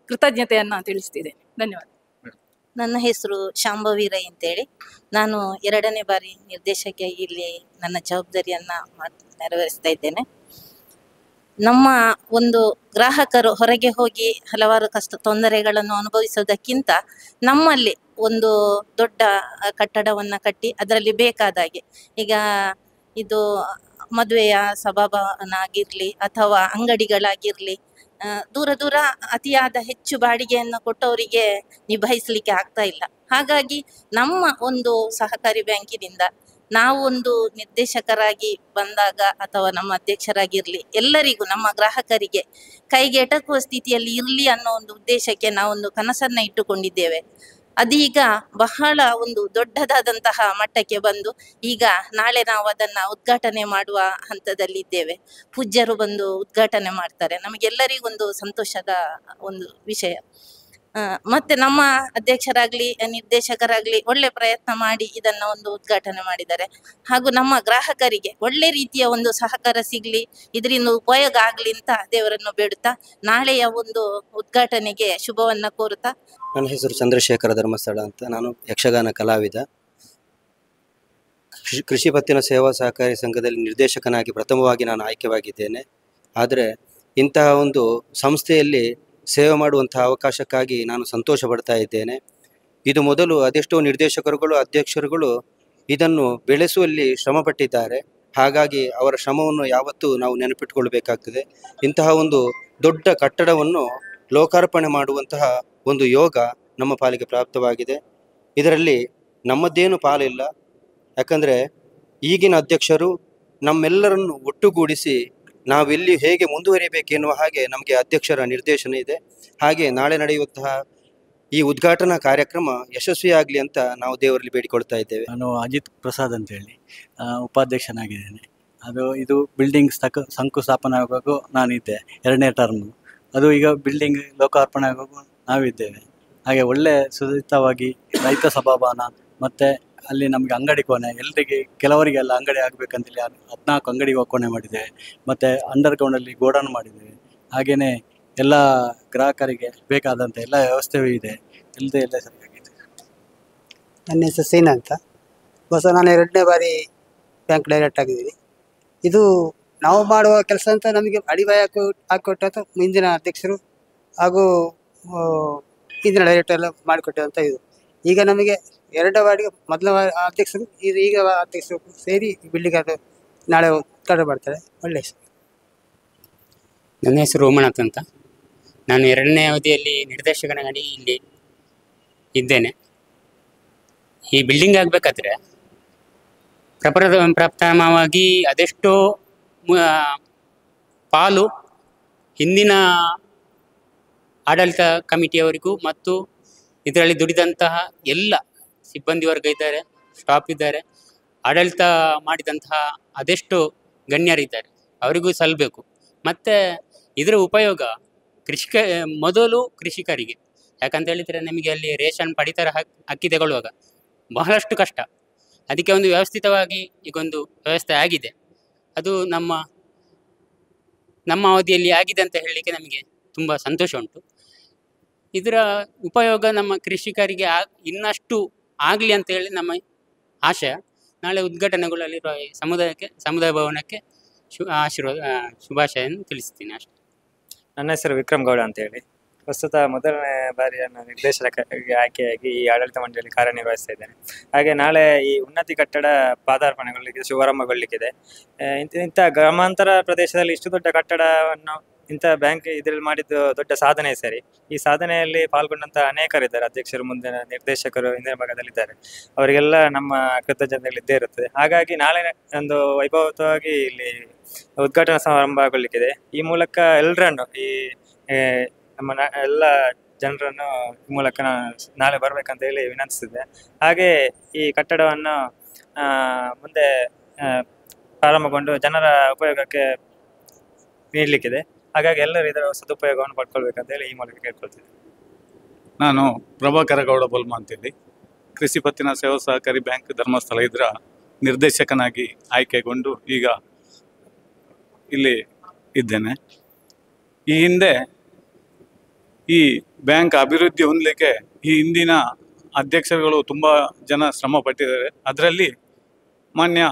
ಕೃತಜ್ಞತೆಯನ್ನ ತಿಳಿಸ್ತಿದ್ದೇನೆ. ಧನ್ಯವಾದ. ನನ್ನ ಹೆಸರು ಶಾಂಭವಿ ರೈ ಅಂತೇಳಿ. ನಾನು 2ನೇ ಬಾರಿ ನಿರ್ದೇಶಕಿಯಾಗಿ ಇಲ್ಲಿ ನನ್ನ ಜವಾಬ್ದಾರಿಯನ್ನ ನೆರವೇರಿಸ್ತಾ ಇದ್ದೇನೆ. ನಮ್ಮ ಒಂದು ಗ್ರಾಹಕರು ಹೊರಗೆ ಹೋಗಿ ಹಲವಾರು ತೊಂದರೆಗಳನ್ನು ಅನುಭವಿಸೋದಕ್ಕಿಂತ ನಮ್ಮಲ್ಲಿ ಒಂದು ದೊಡ್ಡ ಕಟ್ಟಡವನ್ನ ಕಟ್ಟಿ ಅದರಲ್ಲಿ ಬೇಕಾದಾಗೆ, ಈಗ ಇದು ಮದುವೆಯ ಸಭಾಭವನ ಆಗಿರ್ಲಿ ಅಥವಾ ಅಂಗಡಿಗಳಾಗಿರ್ಲಿ, ದೂರ ದೂರ ಅತಿಯಾದ ಹೆಚ್ಚು ಬಾಡಿಗೆಯನ್ನು ಕೊಟ್ಟವರಿಗೆ ನಿಭಾಯಿಸಲಿಕ್ಕೆ ಆಗ್ತಾ ಇಲ್ಲ. ಹಾಗಾಗಿ ನಮ್ಮ ಒಂದು ಸಹಕಾರಿ ಬ್ಯಾಂಕಿನಿಂದ ನಾವು ಒಂದು ನಿರ್ದೇಶಕರಾಗಿ ಬಂದಾಗ ಅಥವಾ ನಮ್ಮ ಅಧ್ಯಕ್ಷರಾಗಿರ್ಲಿ, ಎಲ್ಲರಿಗೂ ನಮ್ಮ ಗ್ರಾಹಕರಿಗೆ ಕೈಗೆ ಎಟಕುವ ಸ್ಥಿತಿಯಲ್ಲಿ ಇರಲಿ ಅನ್ನೋ ಒಂದು ಉದ್ದೇಶಕ್ಕೆ ನಾವೊಂದು ಕನಸನ್ನ ಇಟ್ಟುಕೊಂಡಿದ್ದೇವೆ. ಅದೀಗ ಬಹಳ ಒಂದು ದೊಡ್ಡದಾದಂತಹ ಮಟ್ಟಕ್ಕೆ ಬಂದು ಈಗ ನಾಳೆ ನಾವು ಅದನ್ನ ಉದ್ಘಾಟನೆ ಮಾಡುವ ಹಂತದಲ್ಲಿದ್ದೇವೆ. ಪೂಜ್ಯರು ಬಂದು ಉದ್ಘಾಟನೆ ಮಾಡ್ತಾರೆ. ನಮಗೆಲ್ಲರಿಗೊಂದು ಸಂತೋಷದ ಒಂದು ವಿಷಯ. ಮತ್ತೆ ನಮ್ಮ ಅಧ್ಯಕ್ಷರಾಗ್ಲಿ ನಿರ್ದೇಶಕರಾಗ್ಲಿ ಒಳ್ಳೆ ಪ್ರಯತ್ನ ಮಾಡಿ ಇದನ್ನ ಒಂದು ಉದ್ಘಾಟನೆ ಮಾಡಿದ್ದಾರೆ. ಹಾಗೂ ನಮ್ಮ ಗ್ರಾಹಕರಿಗೆ ಒಳ್ಳೆ ರೀತಿಯ ಒಂದು ಸಹಕಾರ ಸಿಗ್ಲಿ, ಇದರಿಂದ ಉಪಯೋಗ ಆಗ್ಲಿ ಅಂತ ದೇವರನ್ನು ಬೇಡುತ್ತಾ ನಾಳೆಯ ಒಂದು ಉದ್ಘಾಟನೆಗೆ ಶುಭವನ್ನ ಕೋರುತ್ತಾ. ನನ್ನ ಹೆಸರು ಚಂದ್ರಶೇಖರ ಧರ್ಮಸ್ಥಳ ಅಂತ. ನಾನು ಯಕ್ಷಗಾನ ಕಲಾವಿದ. ಕೃಷಿ ಪತ್ತಿನ ಸೇವಾ ಸಹಕಾರಿ ಸಂಘದಲ್ಲಿ ನಿರ್ದೇಶಕನಾಗಿ ಪ್ರಥಮವಾಗಿ ನಾನು ಆಯ್ಕೆವಾಗಿದ್ದೇನೆ. ಆದರೆ ಇಂತಹ ಒಂದು ಸಂಸ್ಥೆಯಲ್ಲಿ ಸೇವೆ ಮಾಡುವಂತಹ ಅವಕಾಶಕ್ಕಾಗಿ ನಾನು ಸಂತೋಷ ಪಡ್ತಾ ಇದ್ದೇನೆ. ಇದು ಮೊದಲು ಅದೆಷ್ಟೋ ನಿರ್ದೇಶಕರುಗಳು ಅಧ್ಯಕ್ಷರುಗಳು ಇದನ್ನು ಬೆಳೆಸುವಲ್ಲಿ ಶ್ರಮಪಟ್ಟಿದ್ದಾರೆ. ಹಾಗಾಗಿ ಅವರ ಶ್ರಮವನ್ನು ಯಾವತ್ತೂ ನಾವು ನೆನಪಿಟ್ಟುಕೊಳ್ಬೇಕಾಗ್ತದೆ. ಇಂತಹ ಒಂದು ದೊಡ್ಡ ಕಟ್ಟಡವನ್ನು ಲೋಕಾರ್ಪಣೆ ಮಾಡುವಂತಹ ಒಂದು ಯೋಗ ನಮ್ಮ ಪಾಲಿಗೆ ಪ್ರಾಪ್ತವಾಗಿದೆ. ಇದರಲ್ಲಿ ನಮ್ಮದೇನು ಪಾಲಿಲ್ಲ. ಯಾಕಂದರೆ ಈಗಿನ ಅಧ್ಯಕ್ಷರು ನಮ್ಮೆಲ್ಲರನ್ನು ಒಟ್ಟುಗೂಡಿಸಿ ನಾವೆಲ್ಲಿ ಹೇಗೆ ಮುಂದುವರಿಯಬೇಕೆನ್ನುವ ಹಾಗೆ ನಮಗೆ ಅಧ್ಯಕ್ಷರ ನಿರ್ದೇಶನ ಇದೆ. ಹಾಗೆ ನಾಳೆ ನಡೆಯುವಂತಹ ಈ ಉದ್ಘಾಟನಾ ಕಾರ್ಯಕ್ರಮ ಯಶಸ್ವಿಯಾಗಲಿ ಅಂತ ನಾವು ದೇವರಲ್ಲಿ ಬೇಡಿಕೊಳ್ತಾ ಇದ್ದೇವೆ. ನಾನು ಅಜಿತ್ ಪ್ರಸಾದ್ ಅಂತೇಳಿ ಉಪಾಧ್ಯಕ್ಷನಾಗಿದ್ದೇನೆ. ಇದು ಬಿಲ್ಡಿಂಗ್ ಶಂಕುಸ್ಥಾಪನೆ ಆಗುವಾಗೂ ನಾನಿದ್ದೆ 2ನೇ ಟರ್ಮು. ಅದು ಈಗ ಬಿಲ್ಡಿಂಗ್ ಲೋಕಾರ್ಪಣೆ ಆಗುವಾಗೂ ನಾವಿದ್ದೇವೆ. ಹಾಗೆ ಒಳ್ಳೆ ಸುರಕ್ಷಿತವಾಗಿ ರೈತ ಸಭಾಭವನ ಮತ್ತು ಅಲ್ಲಿ ನಮಗೆ ಅಂಗಡಿ ಕೋಣೆ, ಎಲ್ಲರಿಗೆ ಕೆಲವರಿಗೆಲ್ಲ ಅಂಗಡಿ ಆಗಬೇಕಂತೇಳಿ 14 ಅಂಗಡಿ ಕೋಣೆ ಮಾಡಿದ್ದೇವೆ. ಮತ್ತು ಅಂಡರ್ಗ್ರೌಂಡಲ್ಲಿ ಗೋಡನ್ ಮಾಡಿದ್ದೇವೆ. ಹಾಗೆಯೇ ಎಲ್ಲ ಗ್ರಾಹಕರಿಗೆ ಬೇಕಾದಂಥ ಎಲ್ಲ ವ್ಯವಸ್ಥೆಯೂ ಇದೆ. ಎಲ್ಲ ಸರಿಯಾಗಿದೆ. ನನ್ನ ಹೆಸರು ಸೀನಾ ಅಂತ. ನಾನು 2ನೇ ಬಾರಿ ಬ್ಯಾಂಕ್ ಡೈರೆಕ್ಟ್ ಆಗಿದ್ದೀನಿ. ಇದು ನಾವು ಮಾಡುವ ಕೆಲಸ ಅಂತ ನಮಗೆ ಅಡಿಪಾಯ ಹಾಕಿಕೊಟ್ಟಂಥ ಮುಂದಿನ ಅಧ್ಯಕ್ಷರು ಹಾಗೂ ಹಿಂದಿನ ಡೈರೆಕ್ಟರ್ ಎಲ್ಲ ಮಾಡಿಕೊಟ್ಟಂಥ ಇದು. ಈಗ ನಮಗೆ 2 ವಾರ್ಡಿಗೆ ಮೊದಲ ಅಧ್ಯಕ್ಷರು ಈಗ ಅಧ್ಯಕ್ಷರು ಸೇರಿ ಬಿಲ್ಡಿಂಗ್ ಅದು ನಾಳೆ ಉದ್ಘಾಟನೆ ಮಾಡ್ತಾರೆ. ಒಳ್ಳೆಯ ಹೆಸರು. ನನ್ನ ಹೆಸರು ರೋಮನಾಥ್ ಅಂತ. ನಾನು 2ನೇ ಅವಧಿಯಲ್ಲಿ ನಿರ್ದೇಶಕನಾಗಿ ಇಲ್ಲಿ ಇದ್ದೇನೆ. ಈ ಬಿಲ್ಡಿಂಗ್ ಆಗಬೇಕಾದ್ರೆ ಪ್ರಪ್ರಥಮವಾಗಿ ಅದೆಷ್ಟೋ ಪಾಲು ಹಿಂದಿನ ಆಡಳಿತ ಕಮಿಟಿಯವರಿಗೂ ಮತ್ತು ಇದರಲ್ಲಿ ದುಡಿದಂತಹ ಎಲ್ಲ ಸಿಬ್ಬಂದಿ ವರ್ಗ ಇದ್ದಾರೆ, ಸ್ಟಾಫ್ ಇದ್ದಾರೆ, ಆಡಳಿತ ಮಾಡಿದಂತಹ ಅದೆಷ್ಟು ಗಣ್ಯರಿದ್ದಾರೆ, ಅವರಿಗೂ ಸಲ್ಲಬೇಕು. ಮತ್ತು ಇದರ ಉಪಯೋಗ ಮೊದಲು ಕೃಷಿಕರಿಗೆ. ಯಾಕಂತ ಹೇಳಿದರೆ ನಮಗೆ ಅಲ್ಲಿ ರೇಷನ್ ಪಡಿತರ ಅಕ್ಕಿ ತಗೊಳ್ಳುವಾಗ ಬಹಳಷ್ಟು ಕಷ್ಟ. ಅದಕ್ಕೆ ಒಂದು ವ್ಯವಸ್ಥಿತವಾಗಿ ಈಗೊಂದು ವ್ಯವಸ್ಥೆ ಆಗಿದೆ. ಅದು ನಮ್ಮ ಅವಧಿಯಲ್ಲಿ ಆಗಿದೆ ಅಂತ ಹೇಳಲಿಕ್ಕೆ ನಮಗೆ ತುಂಬ ಸಂತೋಷ ಉಂಟು. ಇದರ ಉಪಯೋಗ ನಮ್ಮ ಕೃಷಿಕರಿಗೆ ಇನ್ನಷ್ಟು ಆಗಲಿ ಅಂತ ಹೇಳಿ ನಮ್ಮ ಆಶಯ. ನಾಳೆ ಉದ್ಘಾಟನೆಗೊಳ್ಳಲಿರುವ ಸಮುದಾಯ ಭವನಕ್ಕೆ ಶುಭಾಶಯನ್ನು ತಿಳಿಸ್ತೀನಿ ಅಷ್ಟೇ. ನನ್ನ ಹೆಸರು ವಿಕ್ರಮ್ ಗೌಡ ಅಂತೇಳಿ. ಪ್ರಸ್ತುತ ಮೊದಲನೇ ಬಾರಿಯನ್ನು ನಿರ್ದೇಶಕರಾಗಿ ಆಯ್ಕೆಯಾಗಿ ಈ ಆಡಳಿತ ಮಂಡಳಿಯಲ್ಲಿ ಕಾರ್ಯನಿರ್ವಹಿಸ್ತಾ ಇದ್ದೇನೆ. ಹಾಗೆ ನಾಳೆ ಈ ಉನ್ನತಿ ಕಟ್ಟಡ ಪಾದಾರ್ಪಣೆಗೊಳ್ಳಲಿಕ್ಕೆ ಶುಭಾರಂಭಗೊಳ್ಳಲಿಕ್ಕಿದೆ. ಇಂಥ ಗ್ರಾಮಾಂತರ ಪ್ರದೇಶದಲ್ಲಿ ಇಷ್ಟು ದೊಡ್ಡ ಕಟ್ಟಡವನ್ನು ಇಂಥ ಬ್ಯಾಂಕ್ ಇದರಲ್ಲಿ ಮಾಡಿದ್ದು ದೊಡ್ಡ ಸಾಧನೆ ಸರಿ. ಈ ಸಾಧನೆಯಲ್ಲಿ ಪಾಲ್ಗೊಂಡಂತ ಅನೇಕರಿದ್ದಾರೆ, ಅಧ್ಯಕ್ಷರು, ಮುಂದಿನ ನಿರ್ದೇಶಕರು ಹಿಂದಿನ ಭಾಗದಲ್ಲಿದ್ದಾರೆ. ಅವರಿಗೆಲ್ಲ ನಮ್ಮ ಕೃತಜ್ಞತೆಗಳು ಇದ್ದೇ ಇರುತ್ತದೆ. ಹಾಗಾಗಿ ನಾಳೆ ಒಂದು ವೈಭವವಾಗಿ ಇಲ್ಲಿ ಉದ್ಘಾಟನಾ ಸಮಾರಂಭ ಆಗಲಿಕ್ಕಿದೆ. ಈ ಮೂಲಕ ಎಲ್ಲರನ್ನು ನಮ್ಮ ಎಲ್ಲ ಜನರನ್ನು ಈ ಮೂಲಕ ನಾಳೆ ಬರ್ಬೇಕಂತ ಹೇಳಿ ವಿನಂತಿಸಿದೆ. ಹಾಗೆ ಈ ಕಟ್ಟಡವನ್ನು ಮುಂದೆ ಪ್ರಾರಂಭಗೊಂಡು ಜನರ ಉಪಯೋಗಕ್ಕೆ ನೀಡಲಿಕ್ಕಿದೆ. ಹಾಗಾಗಿ ಎಲ್ಲರೂ ಇದರ ಸದುಪಯೋಗವನ್ನು ಪಡ್ಕೊಳ್ಬೇಕಂತ ಹೇಳಿ ಈ ಮೂಲಕ ಕೇಳ್ಕೊಳ್ತಿದ್ದೆ. ನಾನು ಪ್ರಭಾಕರ ಗೌಡ ಬಲ್ಮ ಅಂತೇಳಿ ಕೃಷಿ ಪತ್ತಿನ ಸೇವಾ ಸಹಕಾರಿ ಬ್ಯಾಂಕ್ ಧರ್ಮಸ್ಥಳ ಇದರ ನಿರ್ದೇಶಕನಾಗಿ ಆಯ್ಕೆಗೊಂಡು ಈಗ ಇಲ್ಲಿ ಇದ್ದೇನೆ. ಈ ಹಿಂದೆ ಈ ಬ್ಯಾಂಕ್ ಅಭಿವೃದ್ಧಿ ಹೊಂದಲಿಕ್ಕೆ ಈ ಹಿಂದಿನ ಅಧ್ಯಕ್ಷರುಗಳು ತುಂಬ ಜನ ಶ್ರಮ ಪಟ್ಟಿದ್ದಾರೆ. ಅದರಲ್ಲಿ ಮಾನ್ಯ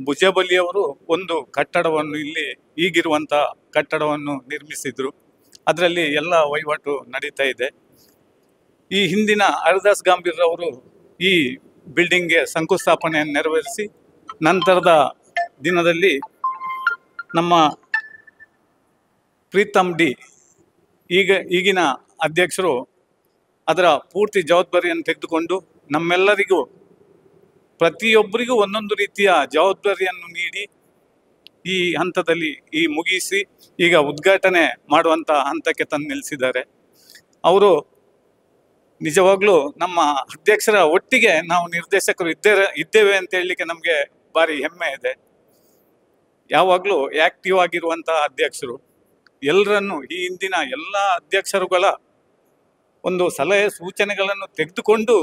ಭುಜಬಲಿಯವರು ಒಂದು ಕಟ್ಟಡವನ್ನು ಇಲ್ಲಿ ಈಗಿರುವಂಥ ಕಟ್ಟಡವನ್ನು ನಿರ್ಮಿಸಿದರು. ಅದರಲ್ಲಿ ಎಲ್ಲ ವಹಿವಾಟು ನಡೀತಾ ಇದೆ. ಈ ಹಿಂದಿನ ಹರಿದಾಸ್ ಗಾಂಭೀರ್ ಅವರು ಈ ಬಿಲ್ಡಿಂಗ್ಗೆ ಶಂಕುಸ್ಥಾಪನೆಯನ್ನು ನೆರವೇರಿಸಿ ನಂತರದ ದಿನದಲ್ಲಿ ನಮ್ಮ ಪ್ರೀತಮ್ ಡಿ ಈಗಿನ ಅಧ್ಯಕ್ಷರು ಅದರ ಪೂರ್ತಿ ಜವಾಬ್ದಾರಿಯನ್ನು ತೆಗೆದುಕೊಂಡು ನಮ್ಮೆಲ್ಲರಿಗೂ ಪ್ರತಿಯೊಬ್ಬರಿಗೂ ಒಂದೊಂದು ರೀತಿಯ ಜವಾಬ್ದಾರಿಯನ್ನು ನೀಡಿ ಈ ಹಂತದಲ್ಲಿ ಮುಗಿಸಿ ಈಗ ಉದ್ಘಾಟನೆ ಮಾಡುವಂಥ ಹಂತಕ್ಕೆ ತಂದು ನಿಲ್ಲಿಸಿದ್ದಾರೆ. ಅವರು ನಿಜವಾಗ್ಲೂ ನಮ್ಮ ಅಧ್ಯಕ್ಷರ ಒಟ್ಟಿಗೆ ನಾವು ನಿರ್ದೇಶಕರು ಇದ್ದೇವೆ ಅಂತ ಹೇಳಲಿಕ್ಕೆ ನಮಗೆ ಭಾರಿ ಹೆಮ್ಮೆ ಇದೆ. ಯಾವಾಗಲೂ ಆಕ್ಟಿವ್ ಆಗಿರುವಂತಹ ಅಧ್ಯಕ್ಷರು, ಎಲ್ಲರನ್ನು ಈ ಹಿಂದಿನ ಎಲ್ಲ ಅಧ್ಯಕ್ಷರುಗಳ ಒಂದು ಸಲಹೆ ಸೂಚನೆಗಳನ್ನು ತೆಗೆದುಕೊಂಡು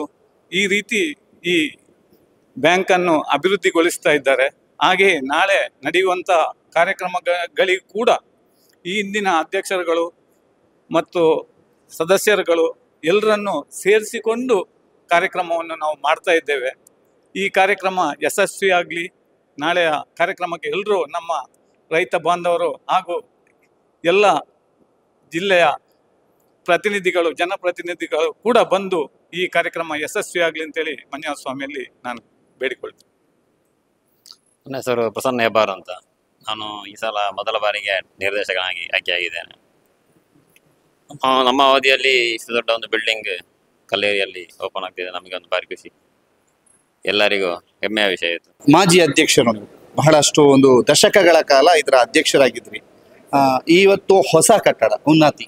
ಈ ರೀತಿ ಈ ಬ್ಯಾಂಕನ್ನು ಅಭಿವೃದ್ಧಿಗೊಳಿಸ್ತಾ ಇದ್ದಾರೆ. ಹಾಗೆ ನಾಳೆ ನಡೆಯುವಂಥ ಕಾರ್ಯಕ್ರಮಗಳಿಗೂ ಕೂಡ ಈ ಹಿಂದಿನ ಅಧ್ಯಕ್ಷರುಗಳು ಮತ್ತು ಸದಸ್ಯರುಗಳು ಎಲ್ಲರನ್ನು ಸೇರಿಸಿಕೊಂಡು ಕಾರ್ಯಕ್ರಮವನ್ನು ನಾವು ಮಾಡ್ತಾ ಇದ್ದೇವೆ. ಈ ಕಾರ್ಯಕ್ರಮ ಯಶಸ್ವಿಯಾಗಲಿ. ನಾಳೆಯ ಕಾರ್ಯಕ್ರಮಕ್ಕೆ ಎಲ್ಲರೂ ನಮ್ಮ ರೈತ ಬಾಂಧವರು ಹಾಗೂ ಎಲ್ಲ ಜಿಲ್ಲೆಯ ಪ್ರತಿನಿಧಿಗಳು, ಜನಪ್ರತಿನಿಧಿಗಳು ಕೂಡ ಬಂದು ಈ ಕಾರ್ಯಕ್ರಮ ಯಶಸ್ವಿಯಾಗಲಿ ಅಂತೇಳಿ ಮಂಜುನಾಥ ಸ್ವಾಮಿಯಲ್ಲಿ ನಾನು ಬೇಡಿಕೊಳ್ತೀನಿ. ನನ್ನ ಹೆಸರು ಪ್ರಸನ್ನ ಹೆಬ್ಬಾರ್ ಅಂತ. ನಾನು ಈ ಸಲ ಮೊದಲ ಬಾರಿಗೆ ನಿರ್ದೇಶಕನಾಗಿ ಆಯ್ಕೆಯಾಗಿದ್ದೇನೆ. ನಮ್ಮ ಅವಧಿಯಲ್ಲಿ ಇಷ್ಟು ದೊಡ್ಡ ಒಂದು ಬಿಲ್ಡಿಂಗ್ ಕಲ್ಲೇರಿಯಲ್ಲಿ ಓಪನ್ ಆಗ್ತಿದೆ, ನಮಗೆ ಒಂದು ಭಾರಿ ಖುಷಿ, ಎಲ್ಲರಿಗೂ ಹೆಮ್ಮೆಯ ವಿಷಯ ಇತ್ತು. ಮಾಜಿ ಅಧ್ಯಕ್ಷರು ಬಹಳಷ್ಟು ಒಂದು ದಶಕಗಳ ಕಾಲ ಇದರ ಅಧ್ಯಕ್ಷರಾಗಿದ್ರಿ. ಇವತ್ತು ಹೊಸ ಕಟ್ಟಡ ಉನ್ನತಿ,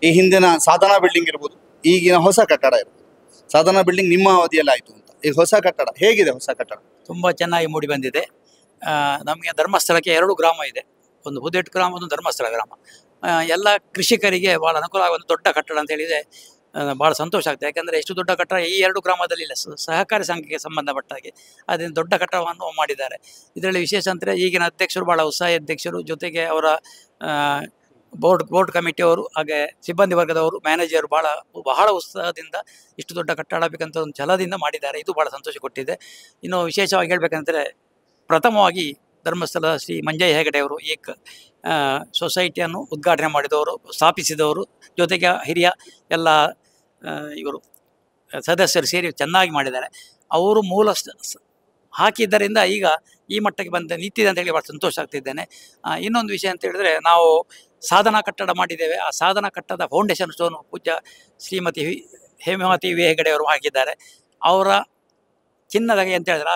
ಈ ಹಿಂದಿನ ಸಾಧನಾ ಬಿಲ್ಡಿಂಗ್ ಇರ್ಬೋದು, ಈಗಿನ ಹೊಸ ಕಟ್ಟಡ ಇರ್ಬೋದು. ಸಾಧನಾ ಬಿಲ್ಡಿಂಗ್ ನಿಮ್ಮ ಅವಧಿಯಲ್ಲಿ ಆಯಿತು ಅಂತ, ಈಗ ಹೊಸ ಕಟ್ಟಡ ಹೇಗಿದೆ? ಹೊಸ ಕಟ್ಟಡ ತುಂಬ ಚೆನ್ನಾಗಿ ಮೂಡಿ ಬಂದಿದೆ. ನಮಗೆ ಧರ್ಮಸ್ಥಳಕ್ಕೆ 2 ಗ್ರಾಮ ಇದೆ, ಒಂದು ಹುದೇಟ್ ಗ್ರಾಮ, ಒಂದು ಧರ್ಮಸ್ಥಳ ಗ್ರಾಮ. ಎಲ್ಲ ಕೃಷಿಕರಿಗೆ ಭಾಳ ಅನುಕೂಲ ಆಗುವ ಒಂದು ದೊಡ್ಡ ಕಟ್ಟಡ ಅಂತ ಹೇಳಿದರೆ ಭಾಳ ಸಂತೋಷ ಆಗ್ತದೆ. ಯಾಕಂದರೆ ಎಷ್ಟು ದೊಡ್ಡ ಕಟ್ಟಡ ಈ 2 ಗ್ರಾಮದಲ್ಲಿ ಇಲ್ಲ, ಸಹಕಾರಿ ಸಂಘಕ್ಕೆ ಸಂಬಂಧಪಟ್ಟ ಹಾಗೆ ಅದರಿಂದ ದೊಡ್ಡ ಕಟ್ಟಡವನ್ನು ಮಾಡಿದ್ದಾರೆ. ಇದರಲ್ಲಿ ವಿಶೇಷ ಅಂದರೆ ಈಗಿನ ಅಧ್ಯಕ್ಷರು ಭಾಳ ಉತ್ಸಾಹಿ ಅಧ್ಯಕ್ಷರು, ಜೊತೆಗೆ ಅವರ ಬೋರ್ಡ್ ಕಮಿಟಿಯವರು, ಹಾಗೆ ಸಿಬ್ಬಂದಿ ವರ್ಗದವರು, ಮ್ಯಾನೇಜರ್ ಬಹಳ ಉತ್ಸಾಹದಿಂದ ಇಷ್ಟು ದೊಡ್ಡ ಕಟ್ಟಡ ಆಗಬೇಕಂತ ಒಂದು ಛಲದಿಂದ ಮಾಡಿದ್ದಾರೆ. ಇದು ಭಾಳ ಸಂತೋಷ ಕೊಟ್ಟಿದೆ. ಇನ್ನು ವಿಶೇಷವಾಗಿ ಹೇಳಬೇಕಂದ್ರೆ ಪ್ರಥಮವಾಗಿ ಧರ್ಮಸ್ಥಳ ಶ್ರೀ ಮಂಜಯ್ಯ ಹೆಗಡೆ ಅವರು ಈ ಸೊಸೈಟಿಯನ್ನು ಉದ್ಘಾಟನೆ ಮಾಡಿದವರು, ಸ್ಥಾಪಿಸಿದವರು, ಜೊತೆಗೆ ಹಿರಿಯ ಎಲ್ಲ ಇವರು ಸದಸ್ಯರು ಸೇರಿ ಚೆನ್ನಾಗಿ ಮಾಡಿದ್ದಾರೆ. ಅವರು ಮೂಲ ಹಾಕಿದ್ದರಿಂದ ಈಗ ಈ ಮಟ್ಟಕ್ಕೆ ನಿಂತಿದೆ ಅಂತ ಹೇಳಿ ಭಾಳ ಸಂತೋಷ ಆಗ್ತಿದ್ದೇನೆ. ಇನ್ನೊಂದು ವಿಷಯ ಅಂತ ಹೇಳಿದ್ರೆ, ನಾವು ಸಾಧನಾ ಕಟ್ಟಡ ಮಾಡಿದ್ದೇವೆ. ಆ ಸಾಧನಾ ಕಟ್ಟಡ ಫೌಂಡೇಶನ್ ಸ್ಟೋನು ಪೂಜ್ಯ ಶ್ರೀಮತಿ ಹೇಮಾವತಿ ವಿ ಹೆಗಡೆ ಅವರು ಹಾಕಿದ್ದಾರೆ. ಅವರ ಚಿನ್ನದಾಗೆ ಅಂತ ಹೇಳಿದ್ರೆ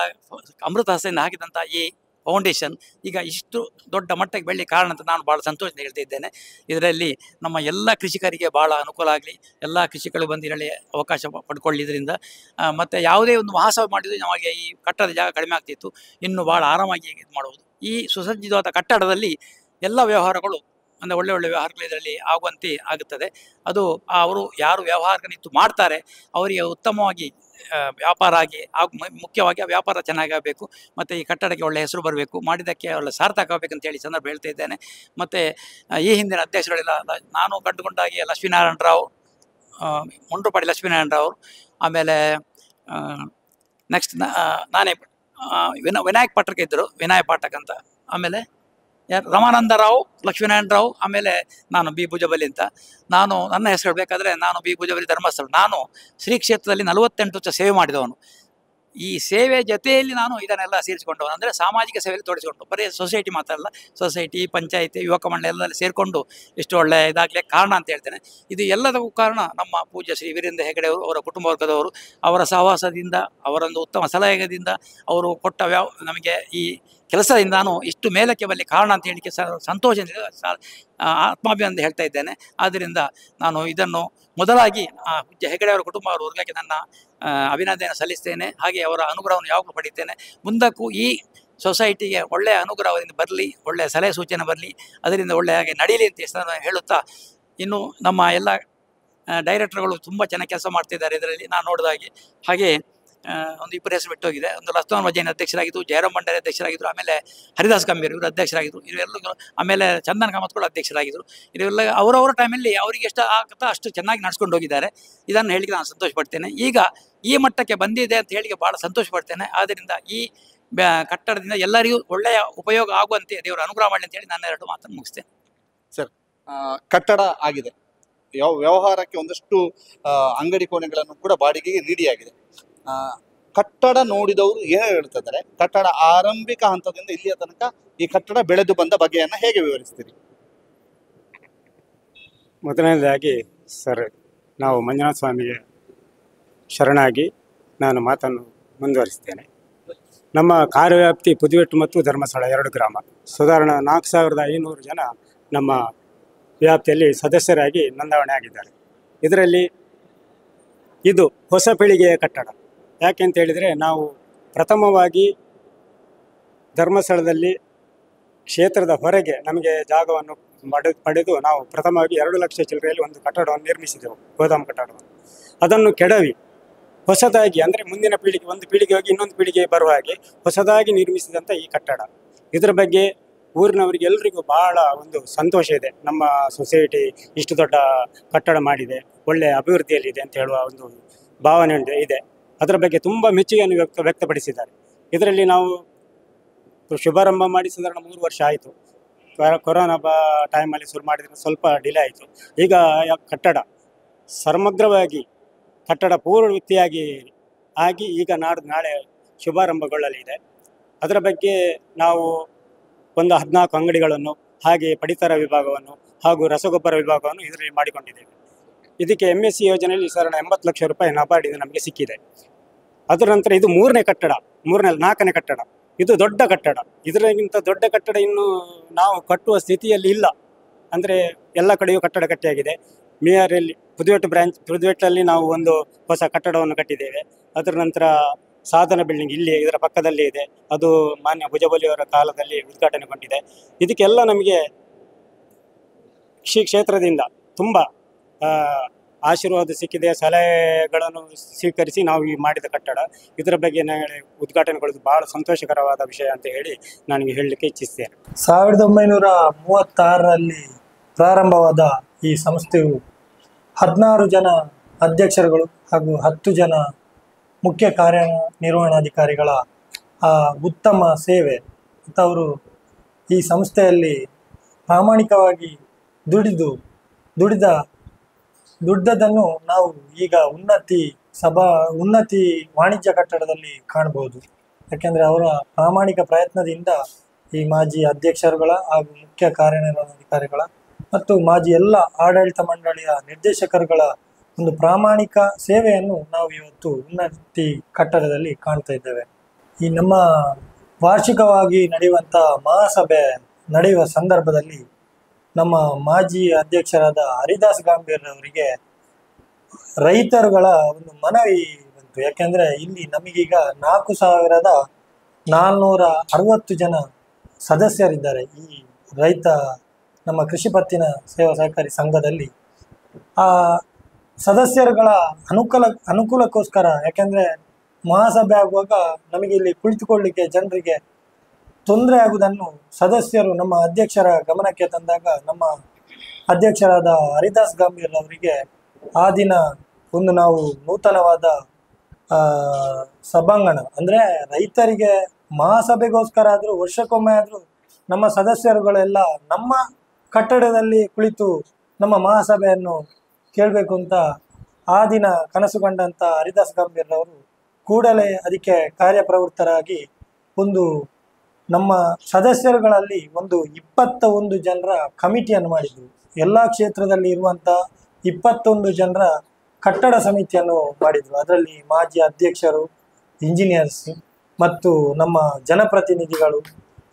ಅಮೃತ ಹಸ್ತೆಯಿಂದ ಹಾಕಿದಂಥ ಈ ಫೌಂಡೇಶನ್ ಈಗ ಇಷ್ಟು ದೊಡ್ಡ ಮಟ್ಟಕ್ಕೆ ಬೆಳ್ಳಿ ಕಾರಣ ಅಂತ ನಾನು ಭಾಳ ಸಂತೋಷದಿಂದ ಹೇಳ್ತಿದ್ದೇನೆ. ಇದರಲ್ಲಿ ನಮ್ಮ ಎಲ್ಲ ಕೃಷಿಕರಿಗೆ ಭಾಳ ಅನುಕೂಲ ಆಗಲಿ, ಎಲ್ಲ ಕೃಷಿಕರು ಬಂದು ಇದರಲ್ಲಿ ಅವಕಾಶ ಪಡ್ಕೊಳ್ಳಿ. ಇದರಿಂದ ಮತ್ತು ಯಾವುದೇ ಒಂದು ಮಹಾಸಭೆ ಮಾಡಿದರೆ ನಮಗೆ ಈ ಕಟ್ಟಡದ ಜಾಗ ಕಡಿಮೆ ಆಗ್ತಿತ್ತು, ಇನ್ನು ಭಾಳ ಆರಾಮಾಗಿ ಇದು ಮಾಡ್ಬೋದು. ಈ ಸುಸಜ್ಜಿತವಾದ ಕಟ್ಟಡದಲ್ಲಿ ಎಲ್ಲ ವ್ಯವಹಾರಗಳು ಅಂದರೆ ಒಳ್ಳೆ ವ್ಯವಹಾರಗಳು ಇದರಲ್ಲಿ ಆಗುವಂತೆ ಆಗುತ್ತದೆ. ಅದು ಅವರು ಯಾರು ವ್ಯವಹಾರ ನಿಂತು ಮಾಡ್ತಾರೆ ಅವರಿಗೆ ಉತ್ತಮವಾಗಿ ವ್ಯಾಪಾರ ಆಗಿ ಮುಖ್ಯವಾಗಿ ಆ ವ್ಯಾಪಾರ ಚೆನ್ನಾಗಿ ಆಗಬೇಕು, ಮತ್ತು ಈ ಕಟ್ಟಡಕ್ಕೆ ಒಳ್ಳೆಯ ಹೆಸರು ಬರಬೇಕು, ಮಾಡಿದ್ದಕ್ಕೆ ಒಳ್ಳೆ ಸಾರ್ಥಕ ಆಗಬೇಕಂತೇಳಿ ಸಂದರ್ಭ ಹೇಳ್ತಾ ಇದ್ದೇನೆ. ಮತ್ತು ಈ ಹಿಂದಿನ ಅಧ್ಯಕ್ಷರುಗಳೆಲ್ಲ ನಾನು ಕಂಡುಕೊಂಡಾಗಿ ಲಕ್ಷ್ಮೀನಾರಾಯಣ ರಾವ್, ಮುಂಡ್ರುಪಾಡಿ ಲಕ್ಷ್ಮೀನಾರಾಯಣ ರಾವ್, ಆಮೇಲೆ ನೆಕ್ಸ್ಟ್ ನಾನೇ ವಿನಾಯಕ್ ಪಾಠಕ್ ಇದ್ದರು, ವಿನಾಯಕ್ ಪಾಠಕ್ ಅಂತ, ಆಮೇಲೆ ರಮಾನಂದ ರಾವ್, ಲಕ್ಷ್ಮೀನಾರಾಯಣ ರಾವ್, ಆಮೇಲೆ ನಾನು ಬಿ ಭುಜಬಲಿ ಅಂತ. ನಾನು ನನ್ನ ಹೆಸರು ಹೇಳಬೇಕಾದ್ರೆ ನಾನು ಬಿ ಭುಜಬಲಿ ಧರ್ಮಸ್ಥಳ. ನಾನು ಶ್ರೀ ಕ್ಷೇತ್ರದಲ್ಲಿ 48 ವರ್ಷ ಸೇವೆ ಮಾಡಿದವನು. ಈ ಸೇವೆ ಜೊತೆಯಲ್ಲಿ ನಾನು ಇದನ್ನೆಲ್ಲ ಸೇರಿಸಿಕೊಂಡು ಅಂದರೆ ಸಾಮಾಜಿಕ ಸೇವೆಯಲ್ಲಿ ತೊಡಗಿಸಿಕೊಂಡು ಬರೀ ಸೊಸೈಟಿ ಮಾತ್ರ ಅಲ್ಲ, ಸೊಸೈಟಿ, ಪಂಚಾಯಿತಿ, ಯುವಕ ಮಂಡಳಿ ಎಲ್ಲ ಸೇರಿಕೊಂಡು ಇಷ್ಟು ಒಳ್ಳೆ ಇದಾಗಲಿಕ್ಕೆ ಕಾರಣ ಅಂತ ಹೇಳ್ತೇನೆ. ಇದು ಎಲ್ಲದಕ್ಕೂ ಕಾರಣ ನಮ್ಮ ಪೂಜ್ಯ ಶ್ರೀ ವೀರೇಂದ್ರ ಹೆಗಡೆ ಅವರು, ಅವರ ಕುಟುಂಬ ವರ್ಗದವರು, ಅವರ ಸಹವಾಸದಿಂದ, ಅವರೊಂದು ಉತ್ತಮ ಸಲಹೆಯಿಂದ, ಅವರು ಕೊಟ್ಟ ನಮಗೆ ಈ ಕೆಲಸದಿಂದ ನಾನು ಇಷ್ಟು ಮೇಲಕ್ಕೆ ಬರಲಿ ಕಾರಣ ಅಂತ ಹೇಳಿಕ್ಕೆ ಸಂತೋಷದಿಂದ ಆತ್ಮಾಭಿನಂದ ಹೇಳ್ತಾ ಇದ್ದೇನೆ. ಆದ್ದರಿಂದ ನಾನು ಇದನ್ನು ಮೊದಲಾಗಿ ಪೂಜ್ಯ ಹೆಗಡೆ ಅವರ ಕುಟುಂಬ ಅವರ ವರ್ಗಕ್ಕೆ ನನ್ನ ಅಭಿನಂದನೆ ಸಲ್ಲಿಸ್ತೇನೆ. ಹಾಗೆ ಅವರ ಅನುಗ್ರಹವನ್ನು ಯಾವಾಗಲೂ ಪಡಿತೇನೆ. ಮುಂದಕ್ಕೂ ಈ ಸೊಸೈಟಿಗೆ ಒಳ್ಳೆಯ ಅನುಗ್ರಹದಿಂದ ಬರಲಿ, ಒಳ್ಳೆಯ ಸಲಹೆ ಸೂಚನೆ ಬರಲಿ, ಅದರಿಂದ ಒಳ್ಳೆಯ ಹಾಗೆ ನಡೀಲಿ ಅಂತ ಹೇಳುತ್ತಾ, ಇನ್ನು ನಮ್ಮ ಎಲ್ಲ ಡೈರೆಕ್ಟರ್ಗಳು ತುಂಬ ಚೆನ್ನಾಗಿ ಕೆಲಸ ಮಾಡ್ತಿದ್ದಾರೆ ಇದರಲ್ಲಿ ನಾನು ನೋಡಿದಾಗೆ. ಹಾಗೆ ಒಂದು 2 ಹೆಸರು ಬಿಟ್ಟೋಗಿದೆ. ಒಂದು ಲಕ್ಷ್ಮಣ್ ವಜೈನ್ ಅಧ್ಯಕ್ಷರಾಗಿದ್ದು, ಜಯರಾಮ್ ಭಂಡಾರಿ ಅಧ್ಯಕ್ಷರಾಗಿದ್ದರು, ಆಮೇಲೆ ಹರಿದಾಸ್ ಗಂಭೀರ್ ಇವರು ಅಧ್ಯಕ್ಷರಾಗಿದ್ದರು. ಇವರೆಲ್ಲರೂ ಆಮೇಲೆ ಚಂದನ್ ಕಾಮತ್ಗಳು ಅಧ್ಯಕ್ಷರಾಗಿದ್ದರು. ಇವರೆಲ್ಲ ಅವರವರ ಟೈಮಲ್ಲಿ ಅವರಿಗೆ ಎಷ್ಟು ಆಗ್ತಾ ಅಷ್ಟು ಚೆನ್ನಾಗಿ ನಡ್ಸ್ಕೊಂಡು ಹೋಗಿದ್ದಾರೆ. ಇದನ್ನು ಹೇಳಿಕ್ಕೆ ನಾನು ಸಂತೋಷ ಪಡ್ತೇನೆ. ಈಗ ಈ ಮಟ್ಟಕ್ಕೆ ಬಂದಿದೆ ಅಂತ ಹೇಳಿಕ್ಕೆ ಭಾಳ ಸಂತೋಷ ಪಡ್ತೇನೆ. ಆದ್ದರಿಂದ ಈ ಕಟ್ಟಡದಿಂದ ಎಲ್ಲರಿಗೂ ಒಳ್ಳೆಯ ಉಪಯೋಗ ಆಗುವಂತೆ ದೇವರು ಅನುಗ್ರಹ ಮಾಡಲಿ ಅಂತ ಹೇಳಿ ನಾನು 2 ಮಾತನ್ನು ಮುಗಿಸ್ತೇನೆ. ಸರ್, ಕಟ್ಟಡ ಆಗಿದೆ, ವ್ಯವಹಾರಕ್ಕೆ ಒಂದಷ್ಟು ಅಂಗಡಿ ಕೋಣೆಗಳನ್ನು ಕೂಡ ಬಾಡಿಗೆಗೆ ನೀಡಿಯಾಗಿದೆ. ಕಟ್ಟಡ ನೋಡಿದವರು ಏನು ಹೇಳ್ತಿದ್ದಾರೆ? ಕಟ್ಟಡ ಆರಂಭಿಕ ಹಂತದಿಂದ ಇಲ್ಲಿಯ ತನಕ ಈ ಕಟ್ಟಡ ಬೆಳೆದು ಬಂದ ಬಗೆಯನ್ನು ಹೇಗೆ ವಿವರಿಸ್ತೀರಿ? ಮೊದಲನೇದಾಗಿ ಸರ್, ನಾವು ಮಂಜುನಾಥ ಸ್ವಾಮಿಗೆ ಶರಣಾಗಿ ನಾನು ಮಾತನ್ನು ಮುಂದುವರಿಸ್ತೇನೆ. ನಮ್ಮ ಕಾರ್ಯವ್ಯಾಪ್ತಿ ಪುದುವೆಟ್ಟು ಮತ್ತು ಧರ್ಮಸ್ಥಳ 2 ಗ್ರಾಮ, ಸಾಧಾರಣ 4500 ಜನ ನಮ್ಮ ವ್ಯಾಪ್ತಿಯಲ್ಲಿ ಸದಸ್ಯರಾಗಿ ನೋಂದಾವಣೆ ಆಗಿದ್ದಾರೆ. ಇದರಲ್ಲಿ ಇದು ಹೊಸ ಪೀಳಿಗೆಯ ಕಟ್ಟಡ. ಯಾಕೆ ಅಂತ ಹೇಳಿದರೆ, ನಾವು ಪ್ರಥಮವಾಗಿ ಧರ್ಮಸ್ಥಳದಲ್ಲಿ ಕ್ಷೇತ್ರದ ಹೊರಗೆ ನಮಗೆ ಜಾಗವನ್ನು ಪಡೆದು ನಾವು ಪ್ರಥಮವಾಗಿ 2 ಲಕ್ಷ ಚಿಲ್ಲರೆಯಲ್ಲಿ ಒಂದು ಕಟ್ಟಡವನ್ನು ನಿರ್ಮಿಸಿದೆವು, ಗೋದಾಮು ಕಟ್ಟಡವನ್ನು. ಅದನ್ನು ಕೆಡವಿ ಹೊಸದಾಗಿ, ಅಂದರೆ ಮುಂದಿನ ಪೀಳಿಗೆ, ಒಂದು ಪೀಳಿಗೆ ಹೋಗಿ ಇನ್ನೊಂದು ಪೀಳಿಗೆ ಬರುವ ಹಾಗೆ ಹೊಸದಾಗಿ ನಿರ್ಮಿಸಿದಂಥ ಈ ಕಟ್ಟಡ. ಇದರ ಬಗ್ಗೆ ಊರಿನವರಿಗೆ ಎಲ್ರಿಗೂ ಬಹಳ ಒಂದು ಸಂತೋಷ ಇದೆ. ನಮ್ಮ ಸೊಸೈಟಿ ಇಷ್ಟು ದೊಡ್ಡ ಕಟ್ಟಡ ಮಾಡಿದೆ, ಒಳ್ಳೆಯ ಅಭಿವೃದ್ಧಿಯಲ್ಲಿದೆ ಅಂತ ಹೇಳುವ ಒಂದು ಭಾವನೆ ಇದೆ. ಅದರ ಬಗ್ಗೆ ತುಂಬ ಮೆಚ್ಚುಗೆಯನ್ನು ವ್ಯಕ್ತಪಡಿಸಿದ್ದಾರೆ. ಇದರಲ್ಲಿ ನಾವು ಶುಭಾರಂಭ ಮಾಡಿ ಸಾಧಾರಣ 3 ವರ್ಷ ಆಯಿತು. ಕೊರೋನಾ ಟೈಮಲ್ಲಿ ಶುರು ಮಾಡಿದ್ರೆ ಸ್ವಲ್ಪ ಡಿಲೇ ಆಯಿತು. ಈಗ ಕಟ್ಟಡ ಸಮಗ್ರವಾಗಿ ಕಟ್ಟಡ ಪೂರ್ವವೃತ್ತಿಯಾಗಿ ಆಗಿ ಈಗ ನಾಳೆ ಶುಭಾರಂಭಗೊಳ್ಳಲಿದೆ. ಅದರ ಬಗ್ಗೆ ನಾವು ಒಂದು 14 ಅಂಗಡಿಗಳನ್ನು, ಹಾಗೆ ಪಡಿತರ ವಿಭಾಗವನ್ನು ಹಾಗೂ ರಸಗೊಬ್ಬರ ವಿಭಾಗವನ್ನು ಇದರಲ್ಲಿ ಮಾಡಿಕೊಂಡಿದ್ದೇವೆ. ಇದಕ್ಕೆ MSC ಯೋಜನೆಯಲ್ಲಿ ಸಾಧಾರಣ 80 ಲಕ್ಷ ರೂಪಾಯಿ ನಬಾರ್ಡ್ ಇದು ನಮಗೆ ಸಿಕ್ಕಿದೆ. ಅದರ ನಂತರ ಇದು 4ನೇ ಕಟ್ಟಡ, 4ನೇ ಕಟ್ಟಡ. ಇದು ದೊಡ್ಡ ಕಟ್ಟಡ. ಇದಕ್ಕಿಂತ ದೊಡ್ಡ ಕಟ್ಟಡ ಇನ್ನು ನಾವು ಕಟ್ಟುವ ಸ್ಥಿತಿಯಲ್ಲಿ ಇಲ್ಲ. ಅಂದರೆ ಎಲ್ಲ ಕಡೆಯೂ ಕಟ್ಟಡ ಕಟ್ಟಿಯಾಗಿದೆ. ಮೇಯರಲ್ಲಿ ಪುದುವೆಟ್ಟಲ್ಲಿ ನಾವು ಒಂದು ಹೊಸ ಕಟ್ಟಡವನ್ನು ಕಟ್ಟಿದ್ದೇವೆ. ಅದರ ನಂತರ ಸಾಧನ ಬಿಲ್ಡಿಂಗ್ ಇಲ್ಲಿ ಇದರ ಪಕ್ಕದಲ್ಲೇ ಇದೆ. ಅದು ಮಾನ್ಯ ಭುಜಬಲಿಯವರ ಕಾಲದಲ್ಲಿ ಉದ್ಘಾಟನೆಗೊಂಡಿದೆ. ಇದಕ್ಕೆಲ್ಲ ನಮಗೆ ಕ್ಷೇತ್ರದಿಂದ ತುಂಬ ಆಶೀರ್ವಾದ ಸಿಕ್ಕಿದೆ. ಸಲಹೆಗಳನ್ನು ಸ್ವೀಕರಿಸಿ ನಾವು ಈ ಮಾಡಿದ ಕಟ್ಟಡ, ಇದರ ಬಗ್ಗೆ ನಾಳೆ ಉದ್ಘಾಟನೆಗೊಳ್ಳೋದು ಬಹಳ ಸಂತೋಷಕರವಾದ ವಿಷಯ ಅಂತ ಹೇಳಿ ನನಗೆ ಹೇಳಲಿಕ್ಕೆ ಇಚ್ಛಿಸ್ತೇನೆ. 1936ರಲ್ಲಿ ಪ್ರಾರಂಭವಾದ ಈ ಸಂಸ್ಥೆಯು 16 ಜನ ಅಧ್ಯಕ್ಷರುಗಳು ಹಾಗೂ 10 ಜನ ಮುಖ್ಯ ಕಾರ್ಯನಿರ್ವಹಣಾಧಿಕಾರಿಗಳ ಉತ್ತಮ ಸೇವೆ ಮತ್ತು ಅವರು ಈ ಸಂಸ್ಥೆಯಲ್ಲಿ ಪ್ರಾಮಾಣಿಕವಾಗಿ ದುಡಿದದನ್ನು ನಾವು ಈಗ ಉನ್ನತಿ ವಾಣಿಜ್ಯ ಕಟ್ಟಡದಲ್ಲಿ ಕಾಣಬಹುದು. ಯಾಕೆಂದರೆ ಅವರ ಪ್ರಾಮಾಣಿಕ ಪ್ರಯತ್ನದಿಂದ ಈ ಮಾಜಿ ಅಧ್ಯಕ್ಷರುಗಳ ಹಾಗೂ ಮುಖ್ಯ ಕಾರ್ಯನಿರ್ವಹಣಾಧಿಕಾರಿಗಳ ಮತ್ತು ಮಾಜಿ ಎಲ್ಲ ಆಡಳಿತ ಮಂಡಳಿಯ ನಿರ್ದೇಶಕರುಗಳ ಒಂದು ಪ್ರಾಮಾಣಿಕ ಸೇವೆಯನ್ನು ನಾವು ಇವತ್ತು ಉನ್ನತಿ ಕಟ್ಟಡದಲ್ಲಿ ಕಾಣ್ತಾ ಇದ್ದೇವೆ. ಈ ನಮ್ಮ ವಾರ್ಷಿಕವಾಗಿ ನಡೆಯುವಂಥ ಮಹಾಸಭೆ ನಡೆಯುವ ಸಂದರ್ಭದಲ್ಲಿ ನಮ್ಮ ಮಾಜಿ ಅಧ್ಯಕ್ಷರಾದ ಹರಿದಾಸ್ ಗಂಭೀರ್ ಅವರಿಗೆ ರೈತರುಗಳ ಒಂದು ಮನವಿ ಬಂತು. ಯಾಕೆಂದರೆ ಇಲ್ಲಿ ನಮಗೀಗ 4460 ಜನ ಸದಸ್ಯರಿದ್ದಾರೆ ಈ ನಮ್ಮ ಕೃಷಿ ಪತ್ತಿನ ಸೇವಾ ಸಹಕಾರಿ ಸಂಘದಲ್ಲಿ. ಆ ಸದಸ್ಯರುಗಳ ಅನುಕೂಲಕ್ಕೋಸ್ಕರ, ಯಾಕೆಂದರೆ ಮಹಾಸಭೆ ಆಗುವಾಗ ನಮಗೆ ಇಲ್ಲಿ ಕುಳಿತುಕೊಳ್ಳಿಕ್ಕೆ ಜನರಿಗೆ ತೊಂದರೆ ಆಗುವುದನ್ನು ಸದಸ್ಯರು ನಮ್ಮ ಅಧ್ಯಕ್ಷರ ಗಮನಕ್ಕೆ ತಂದಾಗ ನಮ್ಮ ಅಧ್ಯಕ್ಷರಾದ ಹರಿದಾಸ್ ಗಂಭೀರ್ ಅವರಿಗೆ ಆ ದಿನ ನಾವು ನೂತನವಾದ ಸಭಾಂಗಣ, ಅಂದರೆ ರೈತರಿಗೆ ಮಹಾಸಭೆಗೋಸ್ಕರ ಆದರೂ ವರ್ಷಕ್ಕೊಮ್ಮೆ ಆದರೂ ನಮ್ಮ ಸದಸ್ಯರುಗಳೆಲ್ಲ ನಮ್ಮ ಕಟ್ಟಡದಲ್ಲಿ ಕುಳಿತು ನಮ್ಮ ಮಹಾಸಭೆಯನ್ನು ಕೇಳಬೇಕು ಅಂತ ಆ ದಿನ ಕನಸು ಕಂಡಂಥ ಹರಿದಾಸ್ ಗಂಭೀರ್ ಅವರು ಕೂಡಲೇ ಅದಕ್ಕೆ ಕಾರ್ಯಪ್ರವೃತ್ತರಾಗಿ ಒಂದು ನಮ್ಮ ಸದಸ್ಯರುಗಳಲ್ಲಿ ಒಂದು 21 ಜನರ ಕಮಿಟಿಯನ್ನು ಮಾಡಿದ್ರು. ಎಲ್ಲ ಕ್ಷೇತ್ರದಲ್ಲಿ ಇರುವಂಥ 21 ಜನರ ಕಟ್ಟಡ ಸಮಿತಿಯನ್ನು ಮಾಡಿದರು. ಅದರಲ್ಲಿ ಮಾಜಿ ಅಧ್ಯಕ್ಷರು, ಇಂಜಿನಿಯರ್ಸ್ ಮತ್ತು ನಮ್ಮ ಜನಪ್ರತಿನಿಧಿಗಳು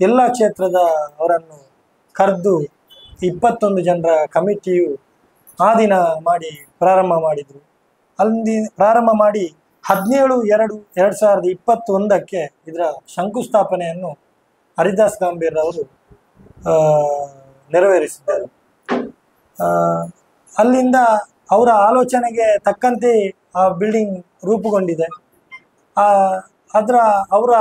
ಎಲ್ಲ ಕ್ಷೇತ್ರದ ಅವರನ್ನು ಕರೆದು 21 ಜನರ ಕಮಿಟಿಯು ಆ ದಿನ ಮಾಡಿ ಪ್ರಾರಂಭ ಮಾಡಿದರು. ಅಲ್ಲಿ ಪ್ರಾರಂಭ ಮಾಡಿ 17/2/2021 ಇದರ ಶಂಕುಸ್ಥಾಪನೆಯನ್ನು ಹರಿದಾಸ್ ಗಂಭೀರ್ ಅವರು ನೆರವೇರಿಸಿದ್ದಾರೆ. ಅಲ್ಲಿಂದ ಅವರ ಆಲೋಚನೆಗೆ ತಕ್ಕಂತೆ ಆ ಬಿಲ್ಡಿಂಗ್ ರೂಪುಗೊಂಡಿದೆ. ಅವರ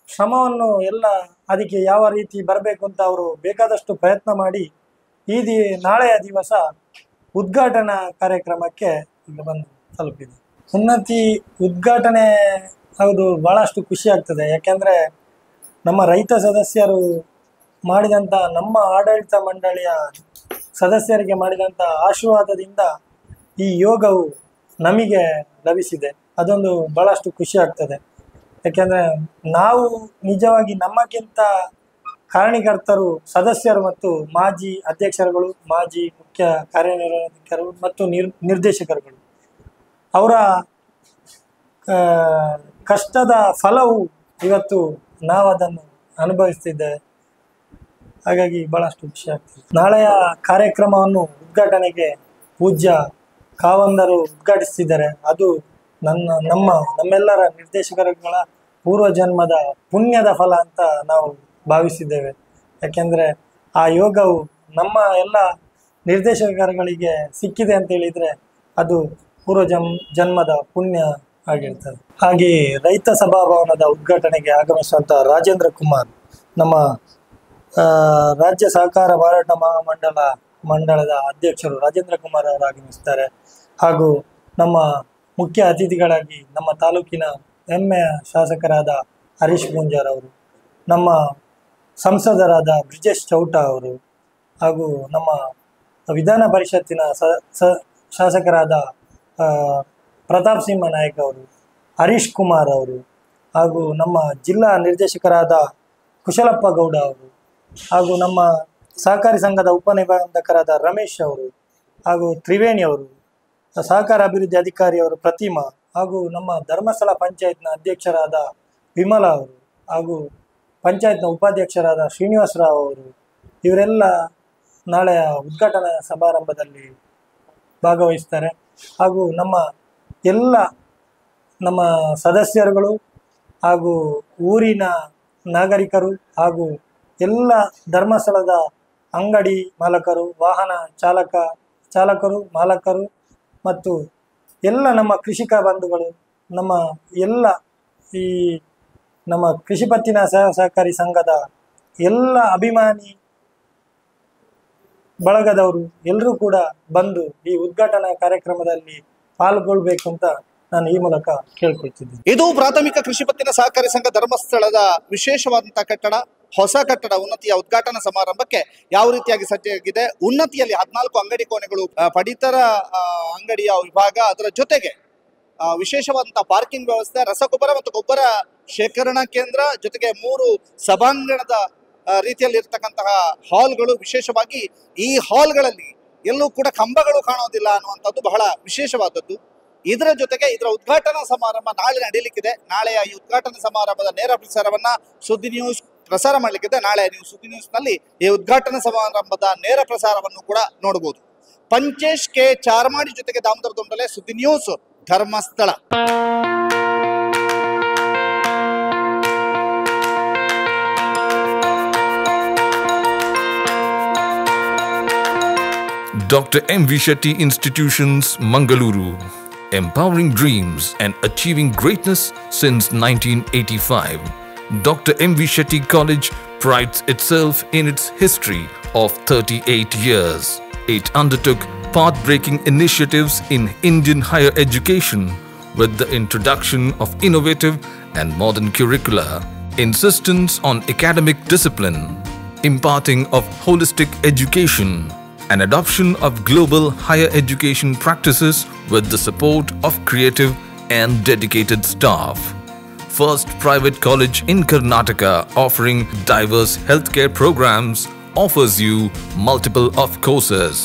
ಶ್ರಮವನ್ನು ಎಲ್ಲ ಅದಕ್ಕೆ ಯಾವ ರೀತಿ ಬರಬೇಕು ಅಂತ ಅವರು ಬೇಕಾದಷ್ಟು ಪ್ರಯತ್ನ ಮಾಡಿ ನಾಳೆಯ ದಿವಸ ಉದ್ಘಾಟನಾ ಕಾರ್ಯಕ್ರಮಕ್ಕೆ ಈಗ ಬಂದು ತಲುಪಿದೆ. ಉನ್ನತಿ ಉದ್ಘಾಟನೆ ಹೌದು, ಭಾಳಷ್ಟು ಖುಷಿ ಆಗ್ತದೆ. ಯಾಕೆಂದರೆ ನಮ್ಮ ರೈತ ಸದಸ್ಯರು ಮಾಡಿದಂಥ, ನಮ್ಮ ಆಡಳಿತ ಮಂಡಳಿಯ ಸದಸ್ಯರಿಗೆ ಮಾಡಿದಂಥ ಆಶೀರ್ವಾದದಿಂದ ಈ ಯೋಗವು ನಮಗೆ ಲಭಿಸಿದೆ. ಅದೊಂದು ಭಾಳಷ್ಟು ಖುಷಿ ಆಗ್ತದೆ. ಯಾಕೆಂದರೆ ನಾವು ನಿಜವಾಗಿ ನಮ್ಮಕ್ಕಿಂತ ಕಾರಣೀಕರ್ತರು ಸದಸ್ಯರು ಮತ್ತು ಮಾಜಿ ಅಧ್ಯಕ್ಷರುಗಳು, ಮಾಜಿ ಮುಖ್ಯ ಕಾರ್ಯನಿರ್ವಾಹಕರು ಮತ್ತು ನಿರ್ದೇಶಕರುಗಳು. ಅವರ ಕಷ್ಟದ ಫಲವು ಇವತ್ತು ನಾವು ಅದನ್ನು ಅನುಭವಿಸ್ತಿದ್ದೇವೆ. ಹಾಗಾಗಿ ಭಾಳಷ್ಟು ಖುಷಿ ಆಗ್ತದೆ. ನಾಳೆಯ ಕಾರ್ಯಕ್ರಮವನ್ನು ಉದ್ಘಾಟನೆಗೆ ಪೂಜ್ಯ ಕಾವಂದರು ಉದ್ಘಾಟಿಸಿದ್ದಾರೆ. ಅದು ನಮ್ಮೆಲ್ಲರ ನಿರ್ದೇಶಕರುಗಳ ಪೂರ್ವಜನ್ಮದ ಪುಣ್ಯದ ಫಲ ಅಂತ ನಾವು ಭಾವಿಸಿದ್ದೇವೆ. ಯಾಕೆಂದರೆ ಆ ಯೋಗವು ನಮ್ಮ ಎಲ್ಲ ನಿರ್ದೇಶಕರುಗಳಿಗೆ ಸಿಕ್ಕಿದೆ ಅಂತ ಹೇಳಿದರೆ ಅದು ಜನ್ಮದ ಪುಣ್ಯ ಆಗಿರ್ತದೆ. ಹಾಗೆ ರೈತ ಸಭಾಭವನದ ಉದ್ಘಾಟನೆಗೆ ಆಗಮಿಸುವಂಥ ರಾಜೇಂದ್ರ ಕುಮಾರ್, ನಮ್ಮ ರಾಜ್ಯ ಸಹಕಾರ ಮಾರಾಟ ಮಂಡಳದ ಅಧ್ಯಕ್ಷರು ರಾಜೇಂದ್ರ ಕುಮಾರ್ ಅವರು ಆಗಮಿಸ್ತಾರೆ. ಹಾಗೂ ನಮ್ಮ ಮುಖ್ಯ ಅತಿಥಿಗಳಾಗಿ ನಮ್ಮ ತಾಲೂಕಿನ ಹೆಮ್ಮೆಯ ಶಾಸಕರಾದ ಹರೀಶ್ ಪೂಂಜಾರ್ ಅವರು, ನಮ್ಮ ಸಂಸದರಾದ ಬ್ರಿಜೇಶ್ ಚೌಟ ಅವರು, ಹಾಗೂ ನಮ್ಮ ವಿಧಾನ ಪರಿಷತ್ತಿನ ಶಾಸಕರಾದ ಪ್ರತಾಪ್ ಸಿಂಹ ನಾಯಕ್ ಅವರು, ಹರೀಶ್ ಕುಮಾರ್ ಅವರು, ಹಾಗೂ ನಮ್ಮ ಜಿಲ್ಲಾ ನಿರ್ದೇಶಕರಾದ ಕುಶಲಪ್ಪ ಗೌಡ ಅವರು, ಹಾಗೂ ನಮ್ಮ ಸಹಕಾರಿ ಸಂಘದ ಉಪನಿಬಂಧಕರಾದ ರಮೇಶ್ ಅವರು, ಹಾಗೂ ತ್ರಿವೇಣಿ ಅವರು, ಸಹಕಾರ ಅಭಿವೃದ್ಧಿ ಅಧಿಕಾರಿಯವರು ಪ್ರತಿಮಾ, ಹಾಗೂ ನಮ್ಮ ಧರ್ಮಸ್ಥಳ ಪಂಚಾಯತ್ನ ಅಧ್ಯಕ್ಷರಾದ ವಿಮಲಾ ಅವರು, ಹಾಗೂ ಪಂಚಾಯತ್ನ ಉಪಾಧ್ಯಕ್ಷರಾದ ಶ್ರೀನಿವಾಸರಾವ್ ಅವರು, ಇವರೆಲ್ಲ ನಾಳೆಯ ಉದ್ಘಾಟನಾ ಸಮಾರಂಭದಲ್ಲಿ ಭಾಗವಹಿಸ್ತಾರೆ. ಹಾಗೂ ನಮ್ಮ ಸದಸ್ಯರುಗಳು ಹಾಗೂ ಊರಿನ ನಾಗರಿಕರು ಹಾಗೂ ಎಲ್ಲ ಧರ್ಮಸ್ಥಳದ ಅಂಗಡಿ ಮಾಲಕರು, ವಾಹನ ಚಾಲಕರು, ಮಾಲಕರು ಮತ್ತು ಎಲ್ಲ ನಮ್ಮ ಕೃಷಿಕ ಬಂಧುಗಳು, ನಮ್ಮ ಕೃಷಿ ಪತ್ತಿನ ಸಹಕಾರಿ ಸಂಘದ ಎಲ್ಲ ಅಭಿಮಾನಿ ಬಳಗದವರು ಎಲ್ಲರೂ ಕೂಡ ಬಂದು ಈ ಉದ್ಘಾಟನಾ ಕಾರ್ಯಕ್ರಮದಲ್ಲಿ ಪಾಲ್ಗೊಳ್ಬೇಕು ಅಂತ ನಾನು ಈ ಮೂಲಕ ಕೇಳ್ಕೊಳ್ತಿದ್ದೀನಿ. ಇದು ಪ್ರಾಥಮಿಕ ಕೃಷಿ ಪತ್ತಿನ ಸಹಕಾರಿ ಸಂಘ ಧರ್ಮಸ್ಥಳದ ವಿಶೇಷವಾದಂತಹ ಕಟ್ಟಡ, ಹೊಸ ಕಟ್ಟಡ ಉನ್ನತಿಯ ಉದ್ಘಾಟನಾ ಸಮಾರಂಭಕ್ಕೆ ಯಾವ ರೀತಿಯಾಗಿ ಸಜ್ಜಾಗಿದೆ. ಉನ್ನತಿಯಲ್ಲಿ 14 ಅಂಗಡಿ ಕೋಣೆಗಳು, ಪಡಿತರ ಅಂಗಡಿಯ ವಿಭಾಗ, ಅದರ ಜೊತೆಗೆ ವಿಶೇಷವಾದಂತಹ ಪಾರ್ಕಿಂಗ್ ವ್ಯವಸ್ಥೆ, ರಸಗೊಬ್ಬರ ಮತ್ತು ಗೊಬ್ಬರ ಶೇಖರಣಾ ಕೇಂದ್ರ, ಜೊತೆಗೆ 3 ಸಭಾಂಗಣದ ರೀತಿಯಲ್ಲಿ ಇರ್ತಕ್ಕಂತಹ ಹಾಲ್ಗಳು. ವಿಶೇಷವಾಗಿ ಈ ಹಾಲ್ಗಳಲ್ಲಿ ಎಲ್ಲೂ ಕೂಡ ಕಂಬಗಳು ಕಾಣೋದಿಲ್ಲ ಅನ್ನುವಂಥದ್ದು ಬಹಳ ವಿಶೇಷವಾದದ್ದು. ಇದರ ಜೊತೆಗೆ ಇದರ ಉದ್ಘಾಟನಾ ಸಮಾರಂಭ ನಾಳೆ ನಡೆಯಲಿಕ್ಕಿದೆ. ನಾಳೆಯ ಈ ಉದ್ಘಾಟನಾ ಸಮಾರಂಭದ ನೇರ ಪ್ರಸಾರವನ್ನ ಸುದ್ದಿ ನ್ಯೂಸ್ ಪ್ರಸಾರ ಮಾಡಲಿಕ್ಕಿದೆ. ನಾಳೆ ನೀವು ಸುದ್ದಿ ನ್ಯೂಸ್ನಲ್ಲಿ ಈ ಉದ್ಘಾಟನಾ ಸಮಾರಂಭದ ನೇರ ಪ್ರಸಾರವನ್ನು ಕೂಡ ನೋಡಬಹುದು. ಪಂಚೇಶ್ ಕೆ ಚಾರ್ಮಾಡಿ ಜೊತೆಗೆ ದಾಮೋದರ ದೊಂಡಲೆ, ಸುದ್ದಿ news, Dharmasthala. Dr. M. V. Shetty Institutions, Mangaluru. Empowering dreams and achieving greatness since 1985. Dr. M. V. Shetty College prides itself in its history of 38 years. It undertook path-breaking initiatives in Indian higher education with the introduction of innovative and modern curricula, insistence on academic discipline, imparting of holistic education, and adoption of global higher education practices with the support of creative and dedicated staff. First private college in Karnataka offering diverse healthcare programs offers you multiple of courses.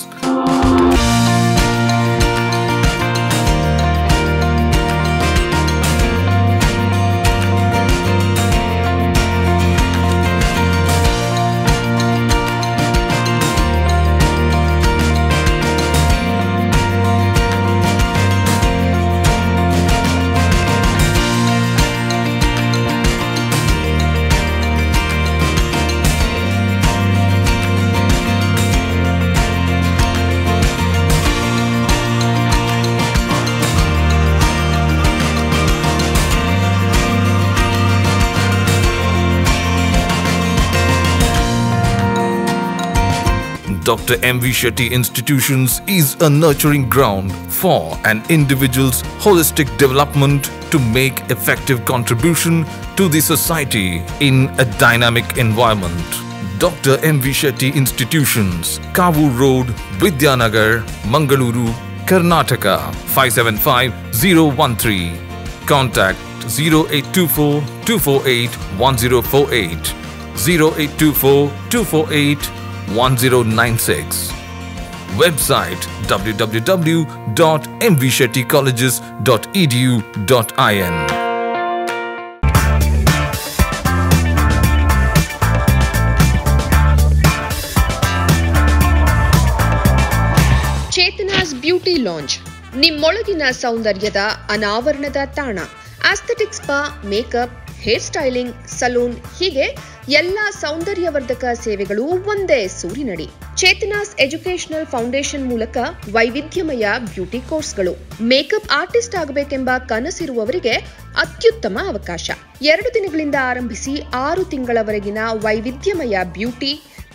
Dr. M.V. Shetty Institutions is a nurturing ground for an individual's holistic development to make effective contribution to the society in a dynamic environment. Dr. M.V. Shetty Institutions, Kavu Road, Vidyanagar, Mangaluru, Karnataka 575013. Contact 0824 248 1048, 0824 248 1096. Website www.mvshettycolleges.edu.in. Chetana's beauty lounge, ನಿಮ್ಮೊಳಗಿನ ಸೌಂದರ್ಯದ ಅನಾವರಣದ ತಾಣ. Aesthetic spa, makeup, hair styling, salon ಹೀಗೆ ಎಲ್ಲ ಸೌಂದರ್ಯವರ್ಧಕ ಸೇವೆಗಳು ಒಂದೇ ಸೂರಿನಡಿ. ಚೇತನಾಸ್ ಎಜುಕೇಶನಲ್ ಫೌಂಡೇಶನ್ ಮೂಲಕ ವೈವಿಧ್ಯಮಯ ಬ್ಯೂಟಿ ಕೋರ್ಸ್ಗಳು. ಮೇಕಪ್ ಆರ್ಟಿಸ್ಟ್ ಆಗಬೇಕೆಂಬ ಕನಸಿರುವವರಿಗೆ ಅತ್ಯುತ್ತಮ ಅವಕಾಶ. 2 ದಿನಗಳಿಂದ ಆರಂಭಿಸಿ 6 ತಿಂಗಳವರೆಗಿನ ವೈವಿಧ್ಯಮಯ ಬ್ಯೂಟಿ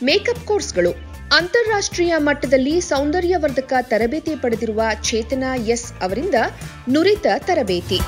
ಮೇಕಪ್ ಕೋರ್ಸ್ಗಳು. ಅಂತಾರಾಷ್ಟ್ರೀಯ ಮಟ್ಟದಲ್ಲಿ ಸೌಂದರ್ಯವರ್ಧಕ ತರಬೇತಿ ಪಡೆದಿರುವ ಚೇತನಾ ಎಸ್ ಅವರಿಂದ ನುರಿತ ತರಬೇತಿ.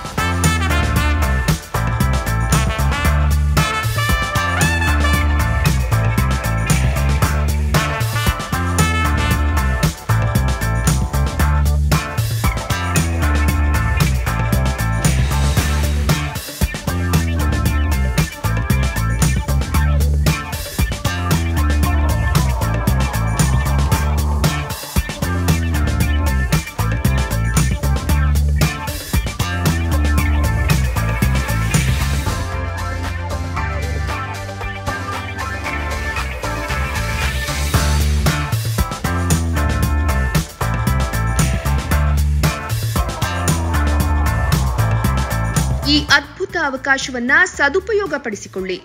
ಈ ಅದ್ಭುತ ಅವಕಾಶವನ್ನ ಸದುಪಯೋಗಪಡಿಸಿಕೊಳ್ಳಿ.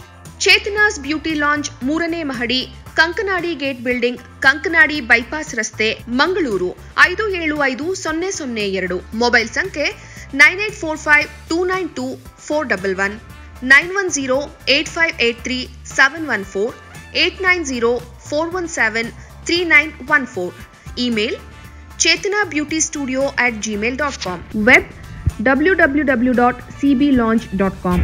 ಚೇತನಾಸ್ ಬ್ಯೂಟಿ ಲಾಂಜ್ 3ನೇ ಮಹಡಿ, Kankanadi gate building, Kankanadi bypass ರಸ್ತೆ, ಮಂಗಳೂರು 575002. ಮೊಬೈಲ್ ಸಂಖ್ಯೆ 9845292411, 9108583714, 8904173914. Email chetanabeautystudio@gmail.com. Web www.cblaunch.com.